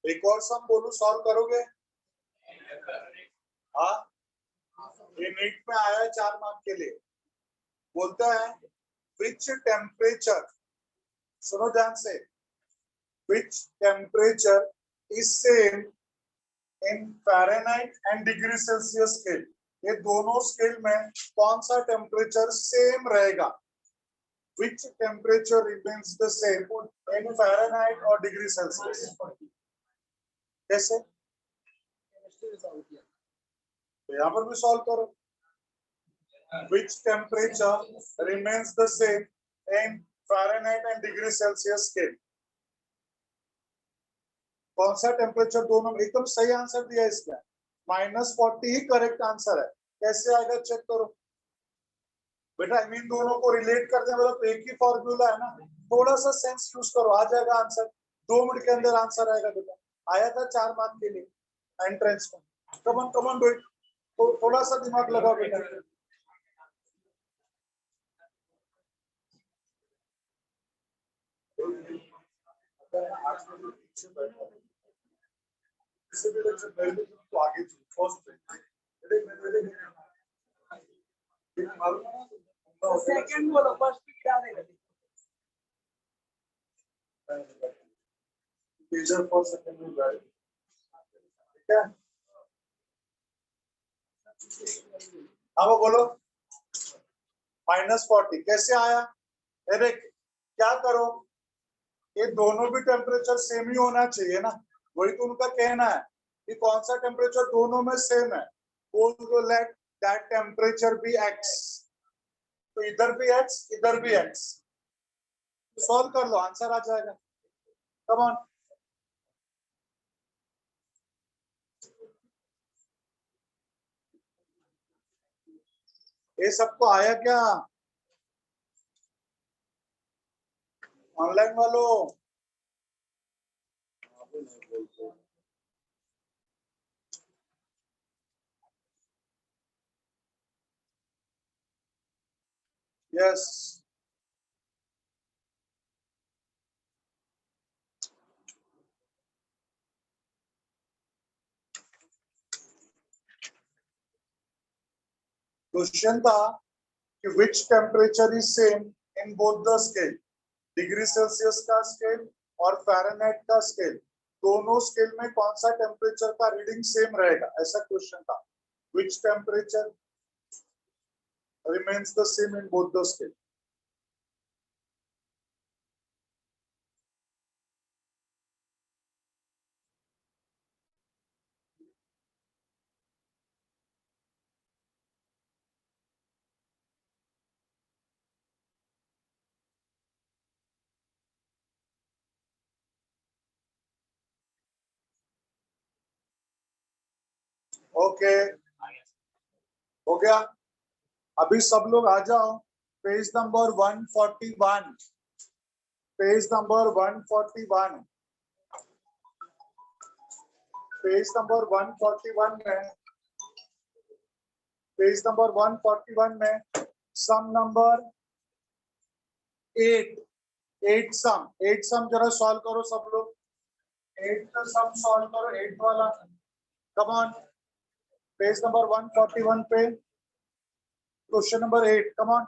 एक और सम बोलूं सॉल्व करोगे? हाँ ये नीट में आया है 4 मार्क के लिए बोलता है विच टेम्परेचर सुनो ध्यान से which temperature is same in Fahrenheit and degree Celsius scale ये दोनों स्केल में कौन सा टेम्परेचर सेम रहेगा? Which temperature remains the same in Fahrenheit और डिग्री सेल्सियस कैसे? तो यहाँ पर भी सॉल्व करो which temperature remains the same in Fahrenheit and degree Celsius scale कौन सा टेम्परेचर दोनों एकदम सही आंसर दिया इसका -40 ही करेक्ट आंसर है कैसे आएगा चेक करो बेटा इन दोनों को रिलेट करने वाला तो एक ही फॉर्मूला है ना थोड़ा सा सेंस यूज करो आ जाएगा आंसर 2 मिनट के अंदर आंसर आएगा बेटा आया था 4 मार्क के लिए एंट्रेंस में कम ऑन डू इट थोड़ा सा दिमाग लगाओ बेटा आगे सेकंड बोलो फर्स्ट गिरा देगा टीचर फॉर सेकंड गाइड ठीक है अब बोलो -40 कैसे आया अरे क्या करो ये दोनों भी टेम्परेचर सेम ही होना चाहिए ना वही तो उनका कहना है कि कौन सा टेम्परेचर दोनों में सेम है बोल let that temperature be x तो इधर भी x इधर भी x सॉल्व कर लो आंसर आ जाएगा कम ऑन ये सबको आया क्या ऑनलाइन वालों यस क्वेश्चन था कि which temperature is same in both the scale degree Celsius का स्केल और फ़ारेनहाइट का स्केल दोनों स्केल में कौन सा टेम्परेचर का रीडिंग सेम रहेगा ऐसा क्वेश्चन था which temperature remains the same in both the scale okay हो गया अभी सब लोग आ जाओ page number 141 page number 141 page number 141 में, पेज नंबर 141 में सम नंबर 8 सम जरा सॉल्व करो सब लोग। 8 का सम सॉल्व करो, 8 वाला। कम ऑन, पेज नंबर 141 पे क्वेश्चन नंबर 8, कम ऑन।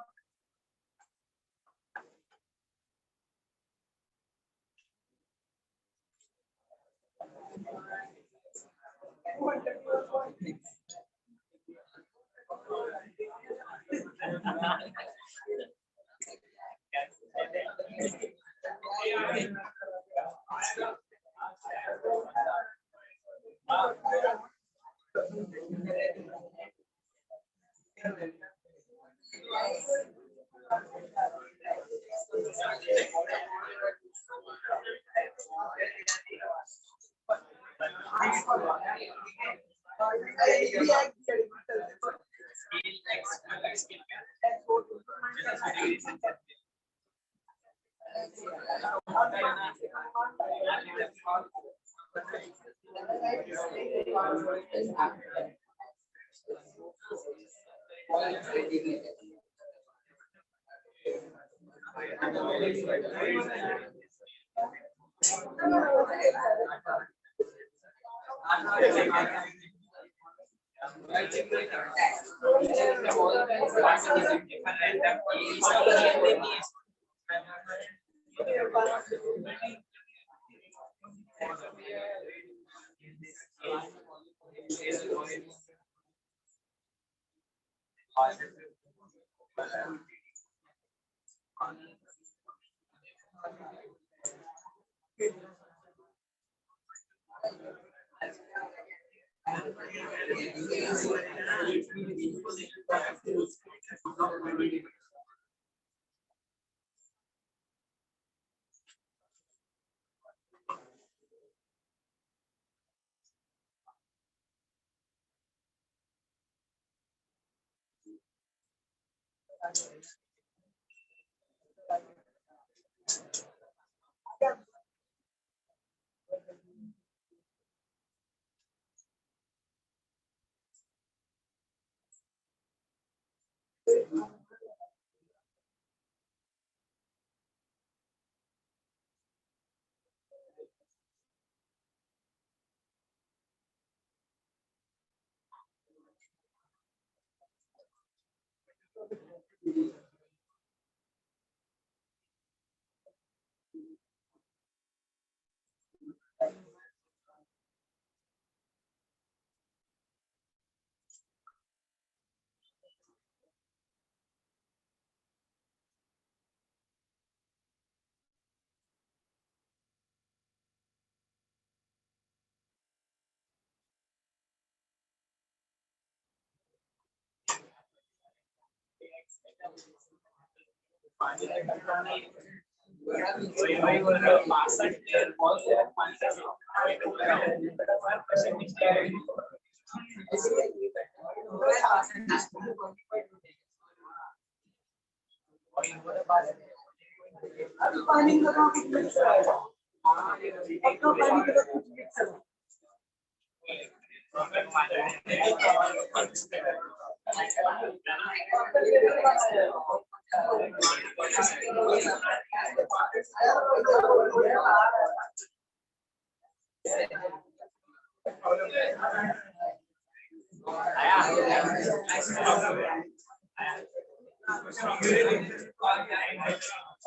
पानी लगा कुछ मिक्स रहेगा। अब तो पानी के साथ कुछ मिक्स है।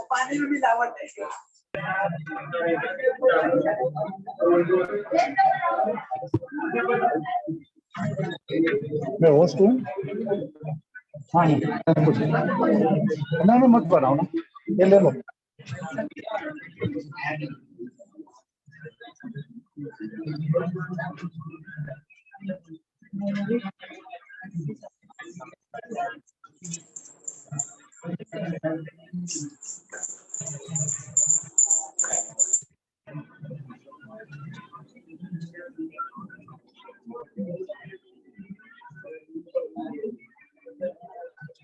पानी में मिलावट है। मैं होस्ट हूँ। हाँ कुछ नहीं, मत बनाओ ना, ये ले लो।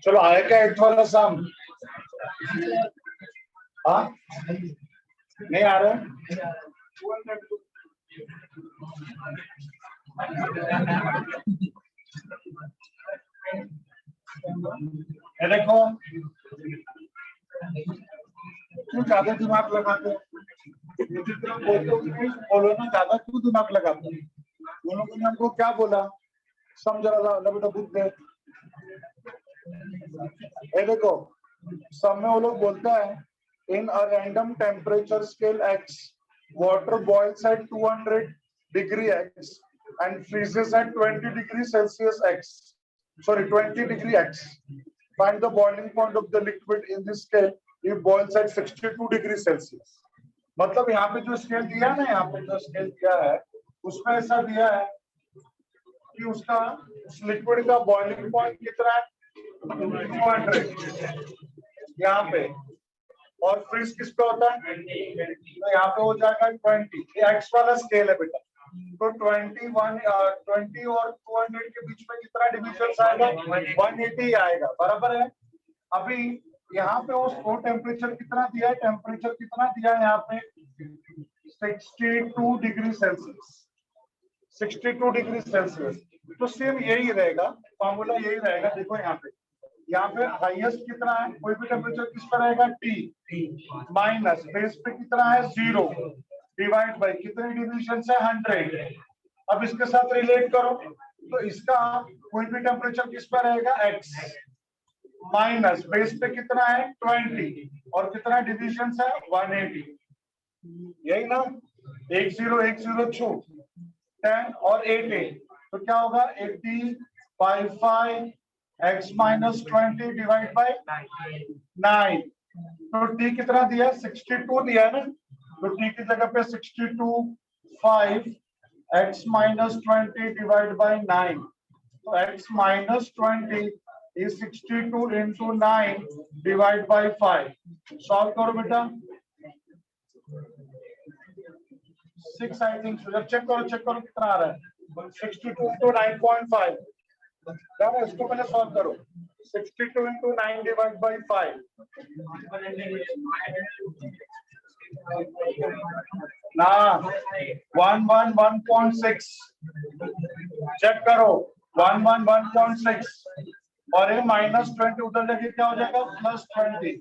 चलो आया क्या 8 वाला सम? हाँ नहीं आ रहा है। ये देखो, क्यों ज्यादा दिमाग लगाते हो? जितना बोलो ना, ज्यादा क्यों दिमाग लगाते हो? उन लोगों ने हमको क्या बोला, समझ रहा था बेटा बुद्ध है। ये देखो, सब में वो लोग बोलता है in a random temperature scale x water boils at 200 degree x and freezes at 20 degree Celsius x, sorry 20 degree x. Find the boiling point of the liquid in this scale if boils at 62 degree Celsius. मतलब यहाँ पे जो scale दिया है ना, यहाँ पे जो स्केल दिया है उसमें ऐसा दिया है कि उसका लिक्विड का बॉइलिंग पॉइंट कितना है, 200 यहाँ पे, और फ्रीज किस पे होता है, तो यहाँ पे हो जाएगा 20। ये एक्स वाला स्केल है बेटा, तो 20 और 200 के बीच में कितना डिविजन आएगा, 180 आएगा, बराबर है। अभी यहाँ पे वो टेम्परेचर कितना दिया है, टेम्परेचर कितना दिया है यहाँ पे 62 डिग्री सेल्सियस, 62 डिग्री सेल्सियस। तो सेम यही रहेगा, फॉर्मूला यही रहेगा। देखो यहाँ पे हाईएस्ट कितना है, कोई भी टेम्परेचर किस पर रहेगा, T माइनस बेस पे कितना है 0 डिवाइड बाई कितने डिविजन है 100। अब इसके साथ रिलेट करो, तो इसका कोई भी टेम्परेचर किस पर रहेगा, X माइनस बेस पे कितना है 20 और कितना डिविजन है 180, यही ना, 10 10 छू 10 और 80, तो क्या होगा 80 by 5 x minus 20 divide by 9। तो t कितना दिया, 62 दिया ना, तो t की जगह पे 62 5 x माइनस 20 डिवाइड बाई 9, तो x minus 20 is 62 into 9 divide by 5। Solve करो बेटा, 6 आई थिंक, चेक करो कितना आ रहा है, 62 into 9.5, इसको पहले सॉल्व करो, 62 into 9 डिवाइड बाई 5 ना 111.6, चेक करो 111.6, और ये माइनस 20 उधर जाके क्या हो जाएगा प्लस 20,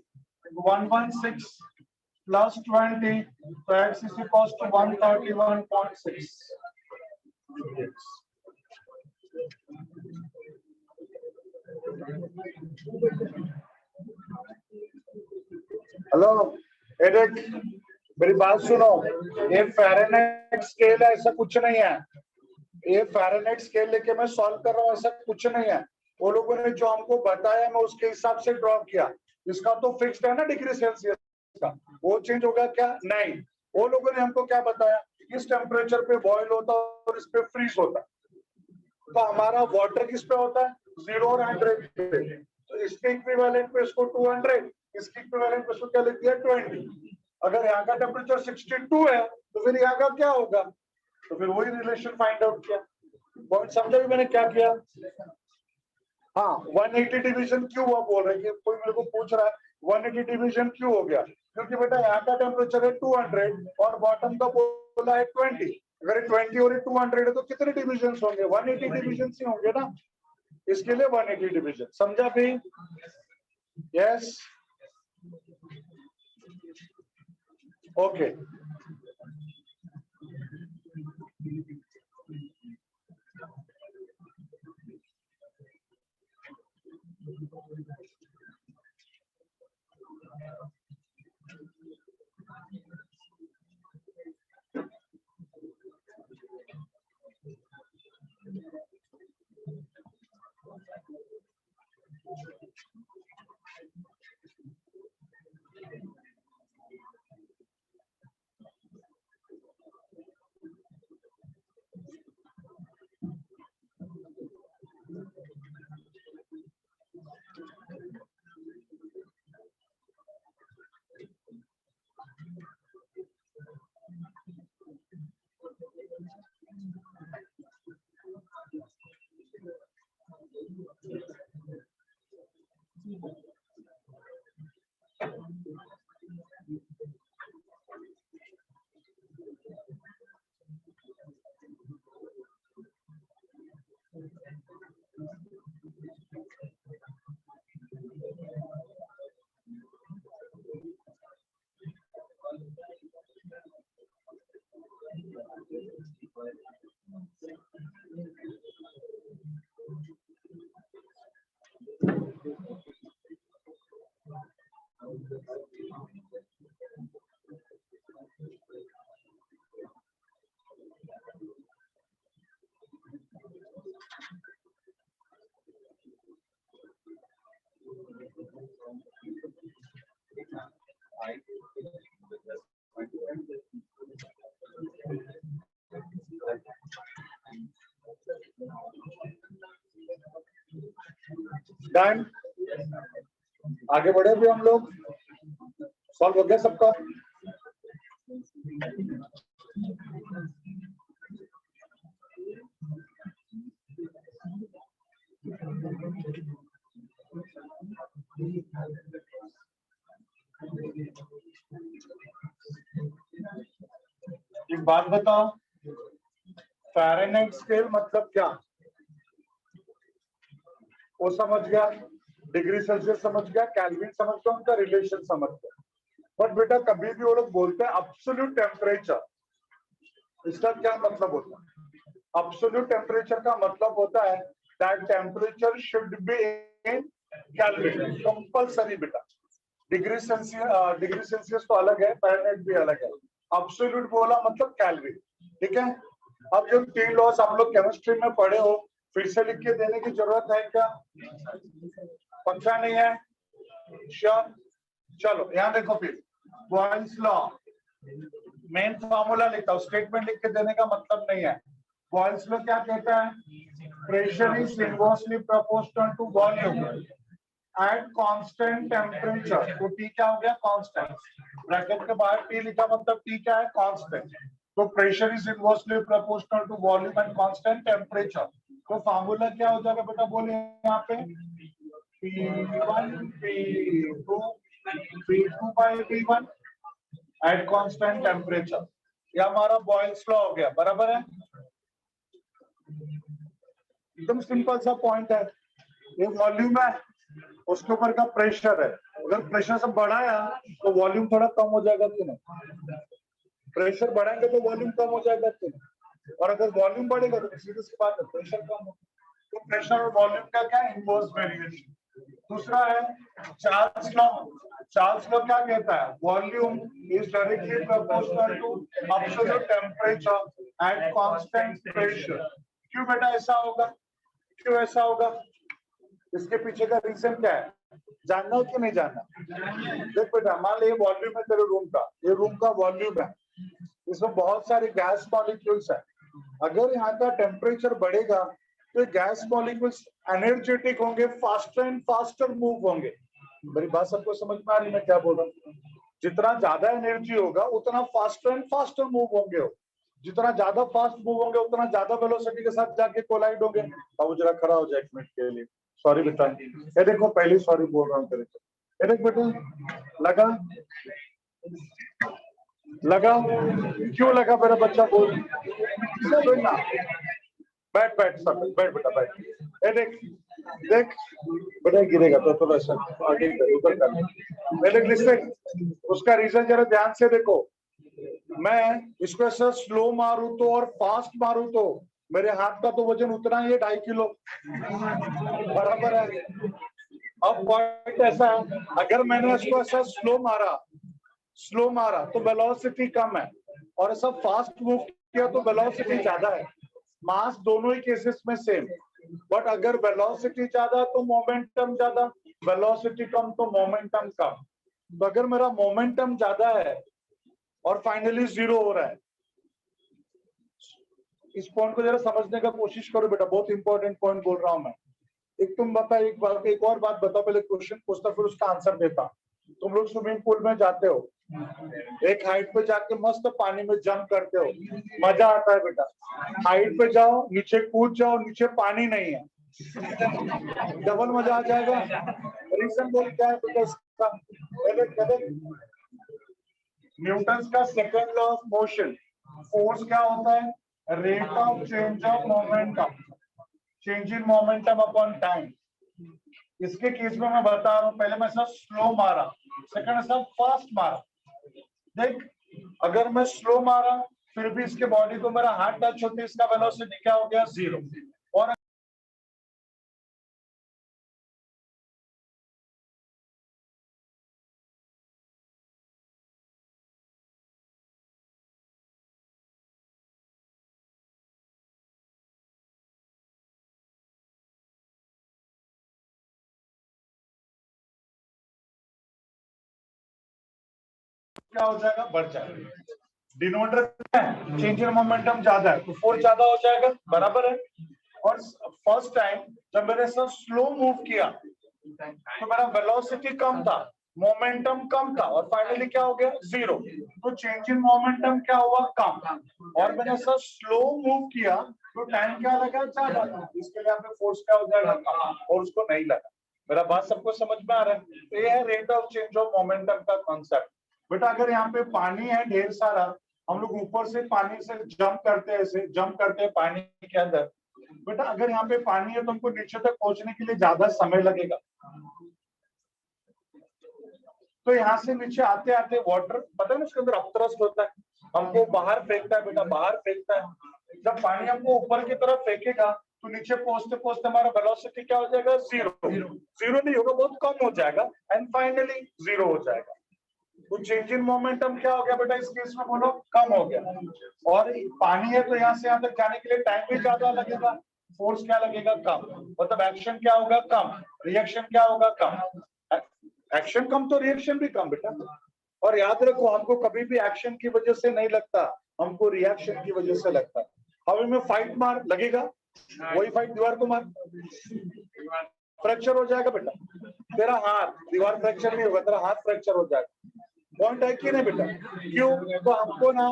116 प्लस 20, तो x is equals to 131.6। Hello Eric, मेरी बात सुनो, ये फ़ारेनहाइट स्केल है, ऐसा कुछ नहीं है। ये फ़ारेनहाइट स्केल लेके मैं सॉल्व कर रहा हूँ, ऐसा कुछ नहीं है। वो लोगों ने जो हमको बताया मैं उसके हिसाब से ड्रॉ किया। इसका तो फिक्स्ड है ना डिग्री सेल्सियस का, वो चेंज होगा क्या, नहीं। वो लोगों ने हमको क्या बताया, इस टेम्परेचर पे बॉयल होता है और इस पे फ्रीज होता है। तो हमारा वाटर किस पे होता है, 0 और 100 पे, तो इसके इक्विवेलेंट पे इसको 200, इसके इक्विवेलेंट पे इसको क्या लिख दिया 20। अगर यहाँ का टेम्परेचर 62 है तो फिर यहाँ का क्या होगा, तो फिर वही रिलेशन फाइंड आउट किया। पॉइंट समझा भी मैंने क्या किया। हाँ 180 डिवीजन क्यों हुआ बोल रहे हैं, कोई मेरे को पूछ रहा है 180 डिवीजन क्यों हो गया, क्योंकि बेटा यहाँ का टेम्परेचर है 200 और बॉटम का बोला है 20। अगर 20 और 200 है तो कितने डिविजन होंगे, 180 डिविजन ही होंगे ना, इसके लिए 180 डिवीजन। समझा भी, यस ओके। डन, आगे बढ़े भी हम लोग। सॉल्व हो गया सबका? एक बात बताओ, फ़ारेनहाइट स्केल मतलब क्या? वो समझ गया, डिग्री सेल्सियस समझ गया, केल्विन समझ गया, उनका रिलेशन समझ गया। बट बेटा कभी भी वो लोग बोलते हैं एब्सोल्यूट टेम्परेचर, इसका क्या मतलब होता है? एब्सोल्यूट टेम्परेचर का मतलब होता है that temperature should be in kelvin, compulsory बेटा। डिग्री सेल्सियस तो अलग है, फ़ारेनहाइट भी अलग है। एब्सोल्यूट बोला मतलब केल्विन, ठीक है। अब जो 3 लॉज आप लोग केमिस्ट्री में पढ़े हो, फिर से लिख के देने की जरूरत है क्या? पक्का नहीं है? श्योर? चलो यहाँ देखो, फिर बॉयल्स लॉ, मेन फॉर्मूला लिखता हूँ, स्टेटमेंट लिख के देने का मतलब नहीं है। बॉयल्स लॉ क्या कहता है? Pressure is inversely proportional to volume at constant temperature. तो टी क्या हो गया? कांस्टेंट। ब्रैकेट के बाहर टी लिखा मतलब टी क्या है? कांस्टेंट। तो pressure is inversely proportional to volume and constant temperature. तो फार्मूला क्या हो जाएगा बेटा? बोले यहाँ पे P1 P2 P2 by P1 eight constant temperature. ये हमारा बॉयल्स लॉ हो गया, बराबर है? एकदम सिंपल सा पॉइंट है। ये वॉल्यूम है, उसके ऊपर का प्रेशर है। अगर प्रेशर से बढ़ाया तो वॉल्यूम थोड़ा कम हो जाएगा कि नहीं? प्रेशर बढ़ाएंगे तो वॉल्यूम कम हो जाएगा कि नहीं? और अगर वॉल्यूम बढ़ेगा तो सीधी सी बात है प्रेशर कम हो। तो प्रेशर और वॉल्यूम का क्या है? Inverse variation. दूसरा है चार्ल्स लॉ। चार्ल्स लॉ क्या कहता है? Volume is directly proportional to absolute temperature at constant pressure. क्यों बेटा ऐसा होगा? क्यों ऐसा होगा? इसके पीछे का रीजन क्या है? जानना है कि नहीं जानना? देख बेटा, मान लो ये वॉल्यूम है तेरे रूम का, ये रूम का वॉल्यूम है, इसमें बहुत सारे गैस मॉलिक्यूल्स है। अगर यहाँ का टेम्परेचर बढ़ेगा तो गैस मॉलिक्यूल्स एनर्जेटिक होंगे, फास्टर एंड फास्टर मूव होंगे। मेरी बात सबको समझ में आ रही? मैं क्या बोल रहा हूँ? जितना ज्यादा एनर्जी होगा उतना फास्टर एंड फास्टर मूव होंगे हो। जितना ज्यादा फास्ट मूव होंगे उतना ज्यादा वेलोसिटी के साथ जाके कोलाइड होंगे। अब जरा खड़ा हो जाए 1 मिनट के लिए। सॉरी बेटा, ये देखो पहले सॉरी बोल रहा हूँ तेरे को। ये देख बेटा, लगा क्यों लगा? मेरा बच्चा बोल ना, बैठ सब, बैठ बेटा बैठ। ये देख देख बेटा, गिरेगा तो थोड़ा सा आगे ऊपर कर। लिसन, उसका रीजन जरा ध्यान से देखो। मैं इसको ऐसा स्लो मारूं तो और फास्ट मारूं तो मेरे हाथ का तो वजन उतना ही है, 2.5 किलो, बराबर है। अब पॉइंट ऐसा है, अगर मैंने इसको ऐसा स्लो मारा तो वेलोसिटी कम है, और ऐसा फास्ट मूव किया तो वेलोसिटी ज्यादा है। मास दोनों ही केसेस में सेम, बट अगर वेलोसिटी ज्यादा तो मोमेंटम ज्यादा, वेलोसिटी कम तो मोमेंटम कम। तो अगर मेरा मोमेंटम ज्यादा है और फाइनली 0 हो रहा है, इस पॉइंट को जरा समझने का कोशिश करो बेटा, बहुत इंपॉर्टेंट पॉइंट बोल रहा हूं मैं। तुम बताओ, एक और बात बताओ, पहले क्वेश्चन पूछता फिर उसका आंसर देता। तुम लोग स्विमिंग पूल में जाते हो, एक हाइट पे जाके मस्त पानी में जंप करते हो, मजा आता है बेटा। हाइट पे जाओ, नीचे कूद जाओ, नीचे पानी नहीं है, डबल मजा आ जाएगा। रीजन बोल क्या है बेटा इसका? न्यूटन का second law of motion, force क्या होता है? Rate of change of momentum, change in momentum upon time. इसके केस में मैं बता रहा हूं, पहले मैं सब स्लो मारा, सेकंड सब फास्ट मारा। देख, अगर मैं स्लो मारा फिर भी इसके बॉडी को मेरा हाथ टच होते इसका वेलोसिटी क्या हो गया 0। और क्या हो जाएगा, बढ़ जाएगा। डिनोमिनेटर चेंज इन मोमेंटम ज्यादा है तो फोर्स ज्यादा हो जाएगा, बराबर है। और फर्स्ट टाइम जब मैंने सब स्लो मूव किया तो मेरा वेलोसिटी कम था, मोमेंटम कम था, और फाइनली क्या हो गया 0। तो चेंज इन मोमेंटम क्या हुआ, कम। और मैंने सब स्लो मूव किया तो टाइम क्या लगा, ज्यादा। इसके लिए आपने फोर्स क्या हो जाएगा, कम, और उसको नहीं लगा। मेरा बात सबको समझ में आ रहा है? तो ये है rate of change of momentum का कॉन्सेप्ट। बेटा अगर यहाँ पे पानी है ढेर सारा, हम लोग ऊपर से पानी से जंप करते हैं, ऐसे जंप करते हैं पानी के अंदर। बेटा अगर यहाँ पे पानी है तो हमको नीचे तक पहुंचने के लिए ज्यादा समय लगेगा। तो यहाँ से नीचे आते आते वाटर, पता है ना उसके अंदर अपथ्रस्ट होता है, हमको बाहर फेंकता है बेटा, बाहर फेंकता है। जब पानी हमको ऊपर की तरफ फेंकेगा तो नीचे पहुंचते पहुंचते हमारा वेलोसिटी क्या हो जाएगा, 0। 0 नहीं होगा, बहुत कम हो जाएगा, एंड फाइनली 0 हो जाएगा। तो चेंज इन मोमेंटम क्या हो गया बेटा, इस केस में बोलो कम हो गया। और पानी है तो यहाँ से यहाँ तक जाने के लिए टाइम भी ज्यादा लगेगा, फोर्स क्या लगेगा, कम। मतलब एक्शन क्या होगा, कम, रिएक्शन क्या होगा, कम। एक्शन कम तो रिएक्शन भी कम बेटा। और याद रखो हमको कभी भी एक्शन की वजह से नहीं लगता, हमको रिएक्शन की वजह से लगता है। हवा में फाइट मार लगेगा, वही फाइट दीवार को मार, फ्रैक्चर हो जाएगा बेटा। तेरा हाथ, दीवार फ्रैक्चर नहीं होगा, तेरा हाथ फ्रैक्चर हो जाएगा। पॉइंट है कि नहीं बेटा? क्यों? तो हमको ना,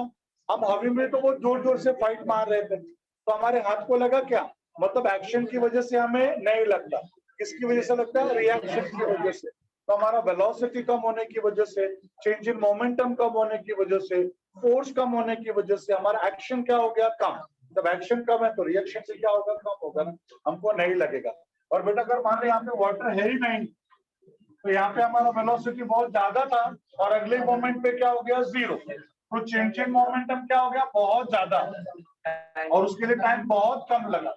हम हवा में तो बहुत जोर जोर से फाइट मार रहे थे तो हमारे हाथ को लगा क्या, मतलब एक्शन की वजह से हमें नहीं लगता। किसकी वजह से लगता है, रिएक्शन की वजह से। तो हमारा वेलोसिटी कम होने की वजह से, चेंज इन मोमेंटम कम होने की वजह से, फोर्स कम होने की वजह से हमारा एक्शन क्या हो गया, कम। जब एक्शन कम है तो रिएक्शन से क्या होगा, कम होगा ना, हमको नहीं लगेगा। और बेटा अगर मान लो यहाँ पे वाटर है ही नहीं तो यहाँ पे हमारा वेलोसिटी बहुत ज्यादा था और अगले मोमेंट पे क्या हो गया, 0। तो चेंज इन मोमेंटम क्या हो गया, बहुत ज्यादा, और उसके लिए टाइम बहुत कम लगा।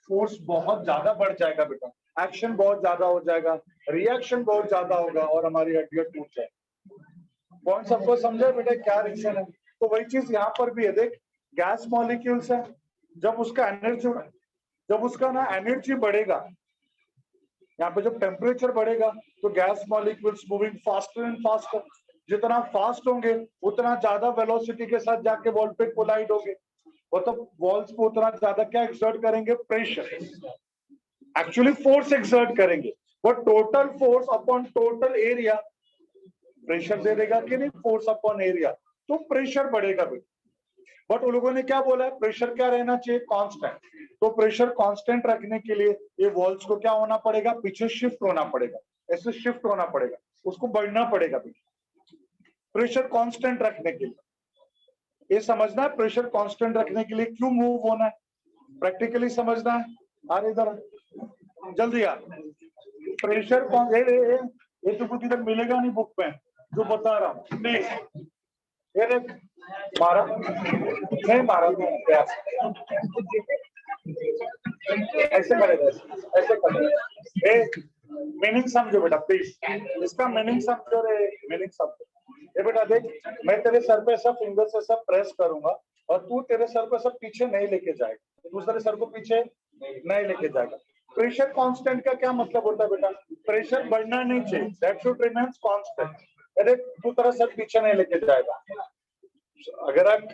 फोर्स बहुत ज्यादा बढ़ जाएगा बेटा, एक्शन बहुत ज्यादा हो जाएगा, रिएक्शन बहुत ज्यादा होगा, और हमारी हड्डियां टूट जाएगी। पॉइंट सबको समझा बेटा, क्या रीजन है? तो वही चीज यहाँ पर भी है, देख गैस मॉलिक्यूल्स है, जब उसका ना एनर्जी बढ़ेगा, यहाँ पे जब टेम्परेचर बढ़ेगा तो gas molecules moving faster and faster, जितना फास्ट होंगे उतना ज्यादा वेलोसिटी के साथ जाके वॉल पे कोलाइड होंगे, मतलब वॉल्स पे उतना ज्यादा क्या एक्सर्ट करेंगे, प्रेशर, एक्चुअली फोर्स एक्सर्ट करेंगे। But total force upon total area pressure दे देगा कि नहीं, फोर्स अपॉन एरिया, तो प्रेशर बढ़ेगा भी। बट उन लोगों ने क्या बोला है, प्रेशर क्या रहना चाहिए, कांस्टेंट। तो प्रेशर कांस्टेंट रखने के लिए ये वॉल्स को क्या होना पड़ेगा, पीछे शिफ्ट होना पड़ेगा, ऐसे शिफ्ट होना पड़ेगा, उसको बढ़ना पड़ेगा पीछे, प्रेशर कांस्टेंट रखने के लिए। ये समझना है प्रेशर कांस्टेंट रखने के लिए क्यों मूव होना है, प्रैक्टिकली समझना है। अरे इधर जल्दी यार, प्रेशर ये तो कुछ इधर मिलेगा नहीं बुक में जो बता रहा हूँ, नहीं ये देख, मारा नहीं, मारा ऐसे करेगा, ऐसे करेगा। मीनिंग समझो बेटा प्लीज, इसका मीनिंग समझो रे, मीनिंग समझो। ये बेटा देख, मैं तेरे सर पे सब फिंगर से सब प्रेस करूंगा और तू तेरे सर पे सब पीछे नहीं लेके जाएगा, दूसरे सर को पीछे नहीं लेके जाएगा। प्रेशर कांस्टेंट का क्या मतलब होता है बेटा, प्रेशर बढ़ना नहीं चाहिए, दैट शुड रिमेन कांस्टेंट। अरे तू तेरा सर पीछे नहीं लेके जाएगा, अगर आप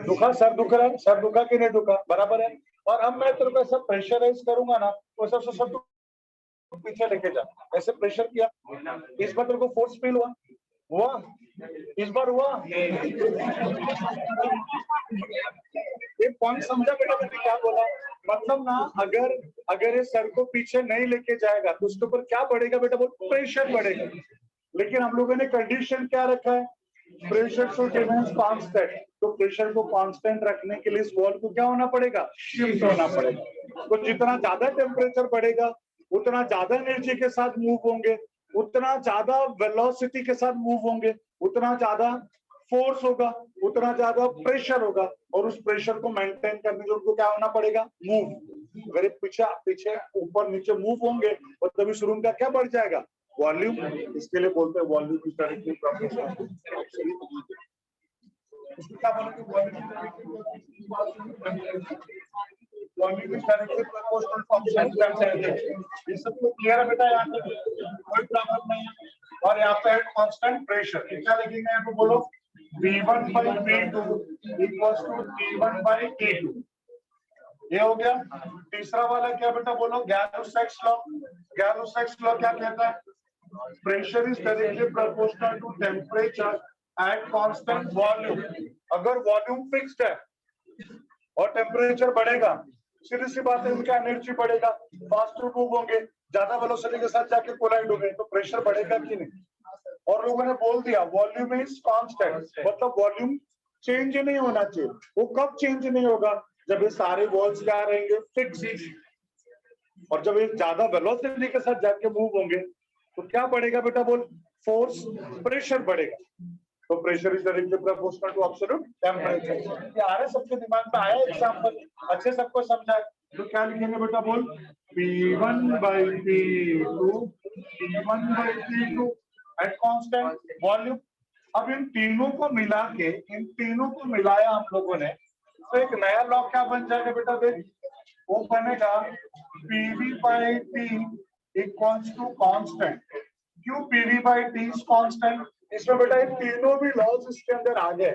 दुखा, सर दुख रहा है, सर दुखा कि नहीं दुखा, बराबर है। और अब मैं तेरे को ऐसा प्रेशराइज करूंगा ना तो सबसे सब पीछे लेके जा, ऐसे प्रेशर किया, इस बार तेरे को फोर्स फील हुआ, इस बार हुआ। एक पॉइंट समझा बेटा मैंने क्या बोला, मतलब ना अगर ये सर को पीछे नहीं लेके जाएगा तो उसके ऊपर क्या बढ़ेगा बेटा, वो प्रेशर बढ़ेगा। लेकिन हम लोगों ने कंडीशन क्या रखा है, प्रेशर शुड रिमेन कांस्टेंट। तो प्रेशर को कांस्टेंट रखने के लिए इस वॉल को क्या होना पड़ेगा, शिफ्ट होना पड़ेगा। तो जितना ज्यादा टेम्परेचर बढ़ेगा उतना ज्यादा एनर्जी के साथ मूव होंगे, उतना ज्यादा वेलोसिटी के साथ मूव होंगे, उतना ज्यादा फोर्स होगा उतना ज्यादा प्रेशर होगा, और उस प्रेशर को मेंटेन करने के लिए उनको क्या होना पड़ेगा, मूव। अगर ये पीछे पीछे ऊपर नीचे मूव होंगे और तभी इस रूम का क्या बढ़ जाएगा, वॉल्यूम। इसके लिए बोलते हैं वॉल्यूम इज डायरेक्टली प्रोपोर्शनल। इसको क्या बोलेंगे, volume is directly proportional to temperature. ये सब तो क्लियर है बेटा, यहाँ पे कोई प्रॉब्लम नहीं है। और यहाँ पे कांस्टेंट प्रेशर, क्या लिखेंगे यहाँ पे बोलो, V1 by V2 equals to T1 by T2। ये हो गया। तीसरा वाला क्या बेटा बोलो, गैलो-सैक्स लॉ। गैलो-सैक्स लॉ क्या कहता है, pressure is directly proportional to temperature at constant volume. अगर वॉल्यूम फिक्स्ड है और टेम्परेचर बढ़ेगा, सीधी सी बात है, इनका एनर्जी बढ़ेगा, फास्ट मूव होंगे, ज्यादा वेलोसिटी के साथ जाके कोलाइड होंगे, तो प्रेशर बढ़ेगा कि नहीं। और लोगों ने बोल दिया वॉल्यूम इज कांस्टेंट, मतलब वॉल्यूम चेंज नहीं होना चाहिए। वो कब चेंज नहीं होगा, जब ये सारे वॉल्स क्या रहेंगे, फिक्स। और जब ये ज्यादा वेलोसिटी के साथ जाके मूव होंगे तो क्या बढ़ेगा बेटा बोल, फोर्स, प्रेशर बढ़ेगा। तो pressure is directly proportional to absolute temperature. ये आ रहा है सबके दिमाग में, आया एग्जांपल, अच्छे सबको समझा है। तो क्या लिखेंगे बेटा बोल, P1 by P2 P1 by P2 eight constant volume. अब इन तीनों को मिला के, इन तीनों को मिलाया हम लोगों ने, तो एक नया लॉ क्या बन जाएगा बेटा, देख वो बनेगा PV by T equals to constant. क्यों PV by T is constant, इसमें बेटा ये तीनों भी लॉज इसके अंदर आ गए,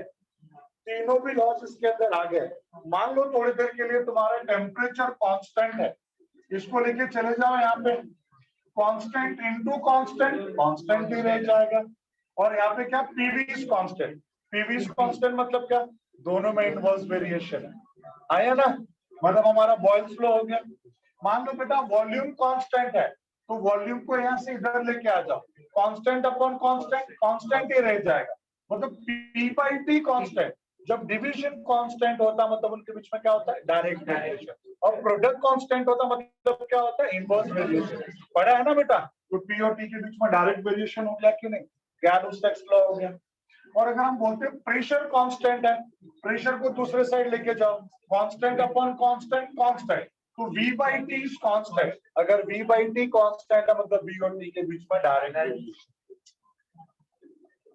तीनों भी लॉज इसके अंदर आ गए। मान लो थोड़ी देर के लिए तुम्हारा टेम्परेचर कांस्टेंट है, इसको लेके चले जाओ यहाँ पे, कांस्टेंट इनटू कांस्टेंट, कांस्टेंट ही रह जाएगा। और यहाँ पे क्या, PV is constant. PV is constant मतलब क्या, दोनों में इनवर्स वेरिएशन है, आया ना, मतलब हमारा बॉयल्स लॉ हो गया। मान लो बेटा वॉल्यूम कांस्टेंट है, तो वॉल्यूम को यहाँ से इधर लेके आ जाओ, कांस्टेंट अपॉन कांस्टेंट, कांस्टेंट ही रह जाएगा। मतलब पी बाई टी कांस्टेंट। जब डिवीजन कांस्टेंट होता मतलब उनके बीच में क्या होता है, डायरेक्ट वेरिएशन। और प्रोडक्ट कांस्टेंट होता मतलब क्या होता है, इनवर्स वेरिएशन। पढ़ा है ना बेटा, तो पी और टी के बीच में डायरेक्ट वेरिएशन हो गया कि नहीं, गैलो-सैक्स लॉ हो गया। और अगर हम बोलते हैं प्रेशर कांस्टेंट है, प्रेशर को दूसरे साइड लेके जाओ, कांस्टेंट अपॉन कांस्टेंट, कांस्टेंट, तो V by T is constant. अगर V by T कांस्टेंट है मतलब V और T के बीच में डायरेक्ट वेरिएशन।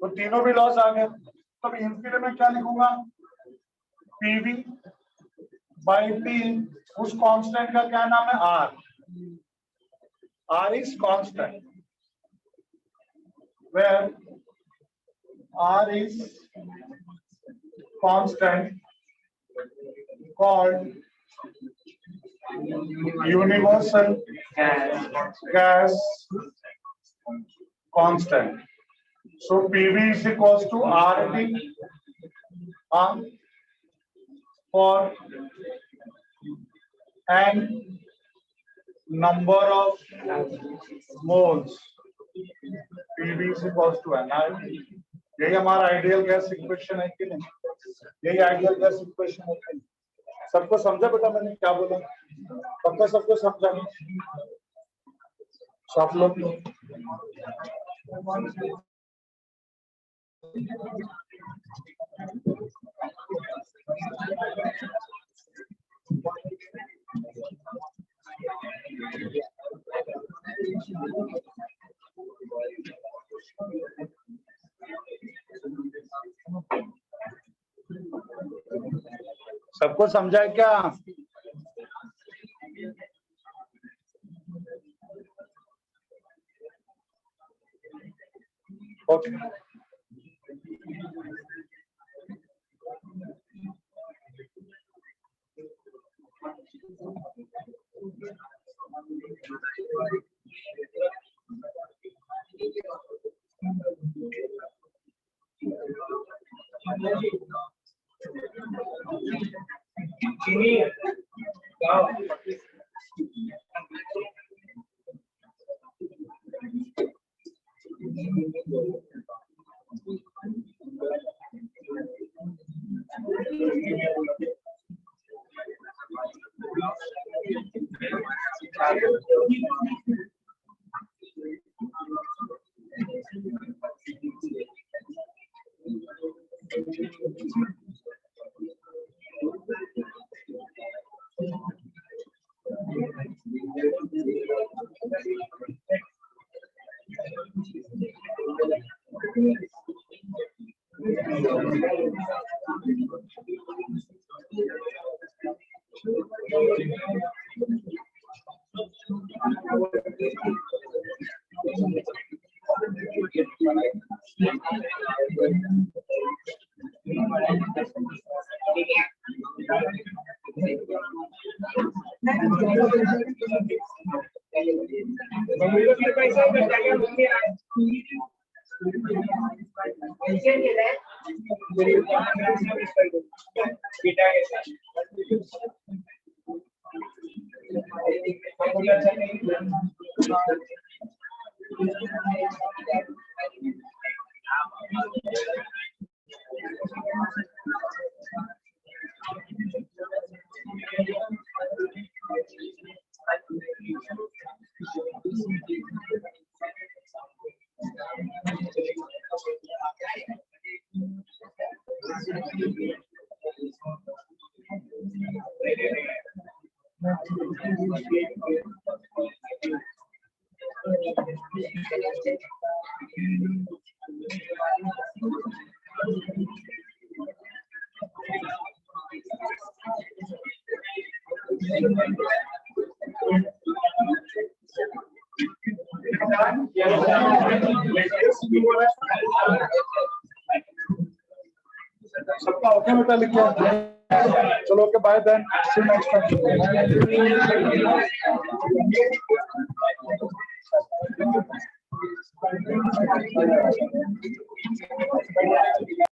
तो तीनों भी लॉस आ गए। तब इनके लिए मैं क्या लिखूंगा, PV by T, उस कांस्टेंट का क्या नाम है, R। R is constant, where R is constant called universal gas constant. So PV is equals to RT for n number of moles, PV is equals to NI। यही हमारा ideal gas equation है कि नहीं, यही ideal gas equation है कि नहीं। सबको समझा बेटा मैंने क्या बोला, पक्का सबको समझा सब लोग। सबको समझा है क्या, ओके। सबका ओके बेटा लिख लिया चलो okay bye then see you next time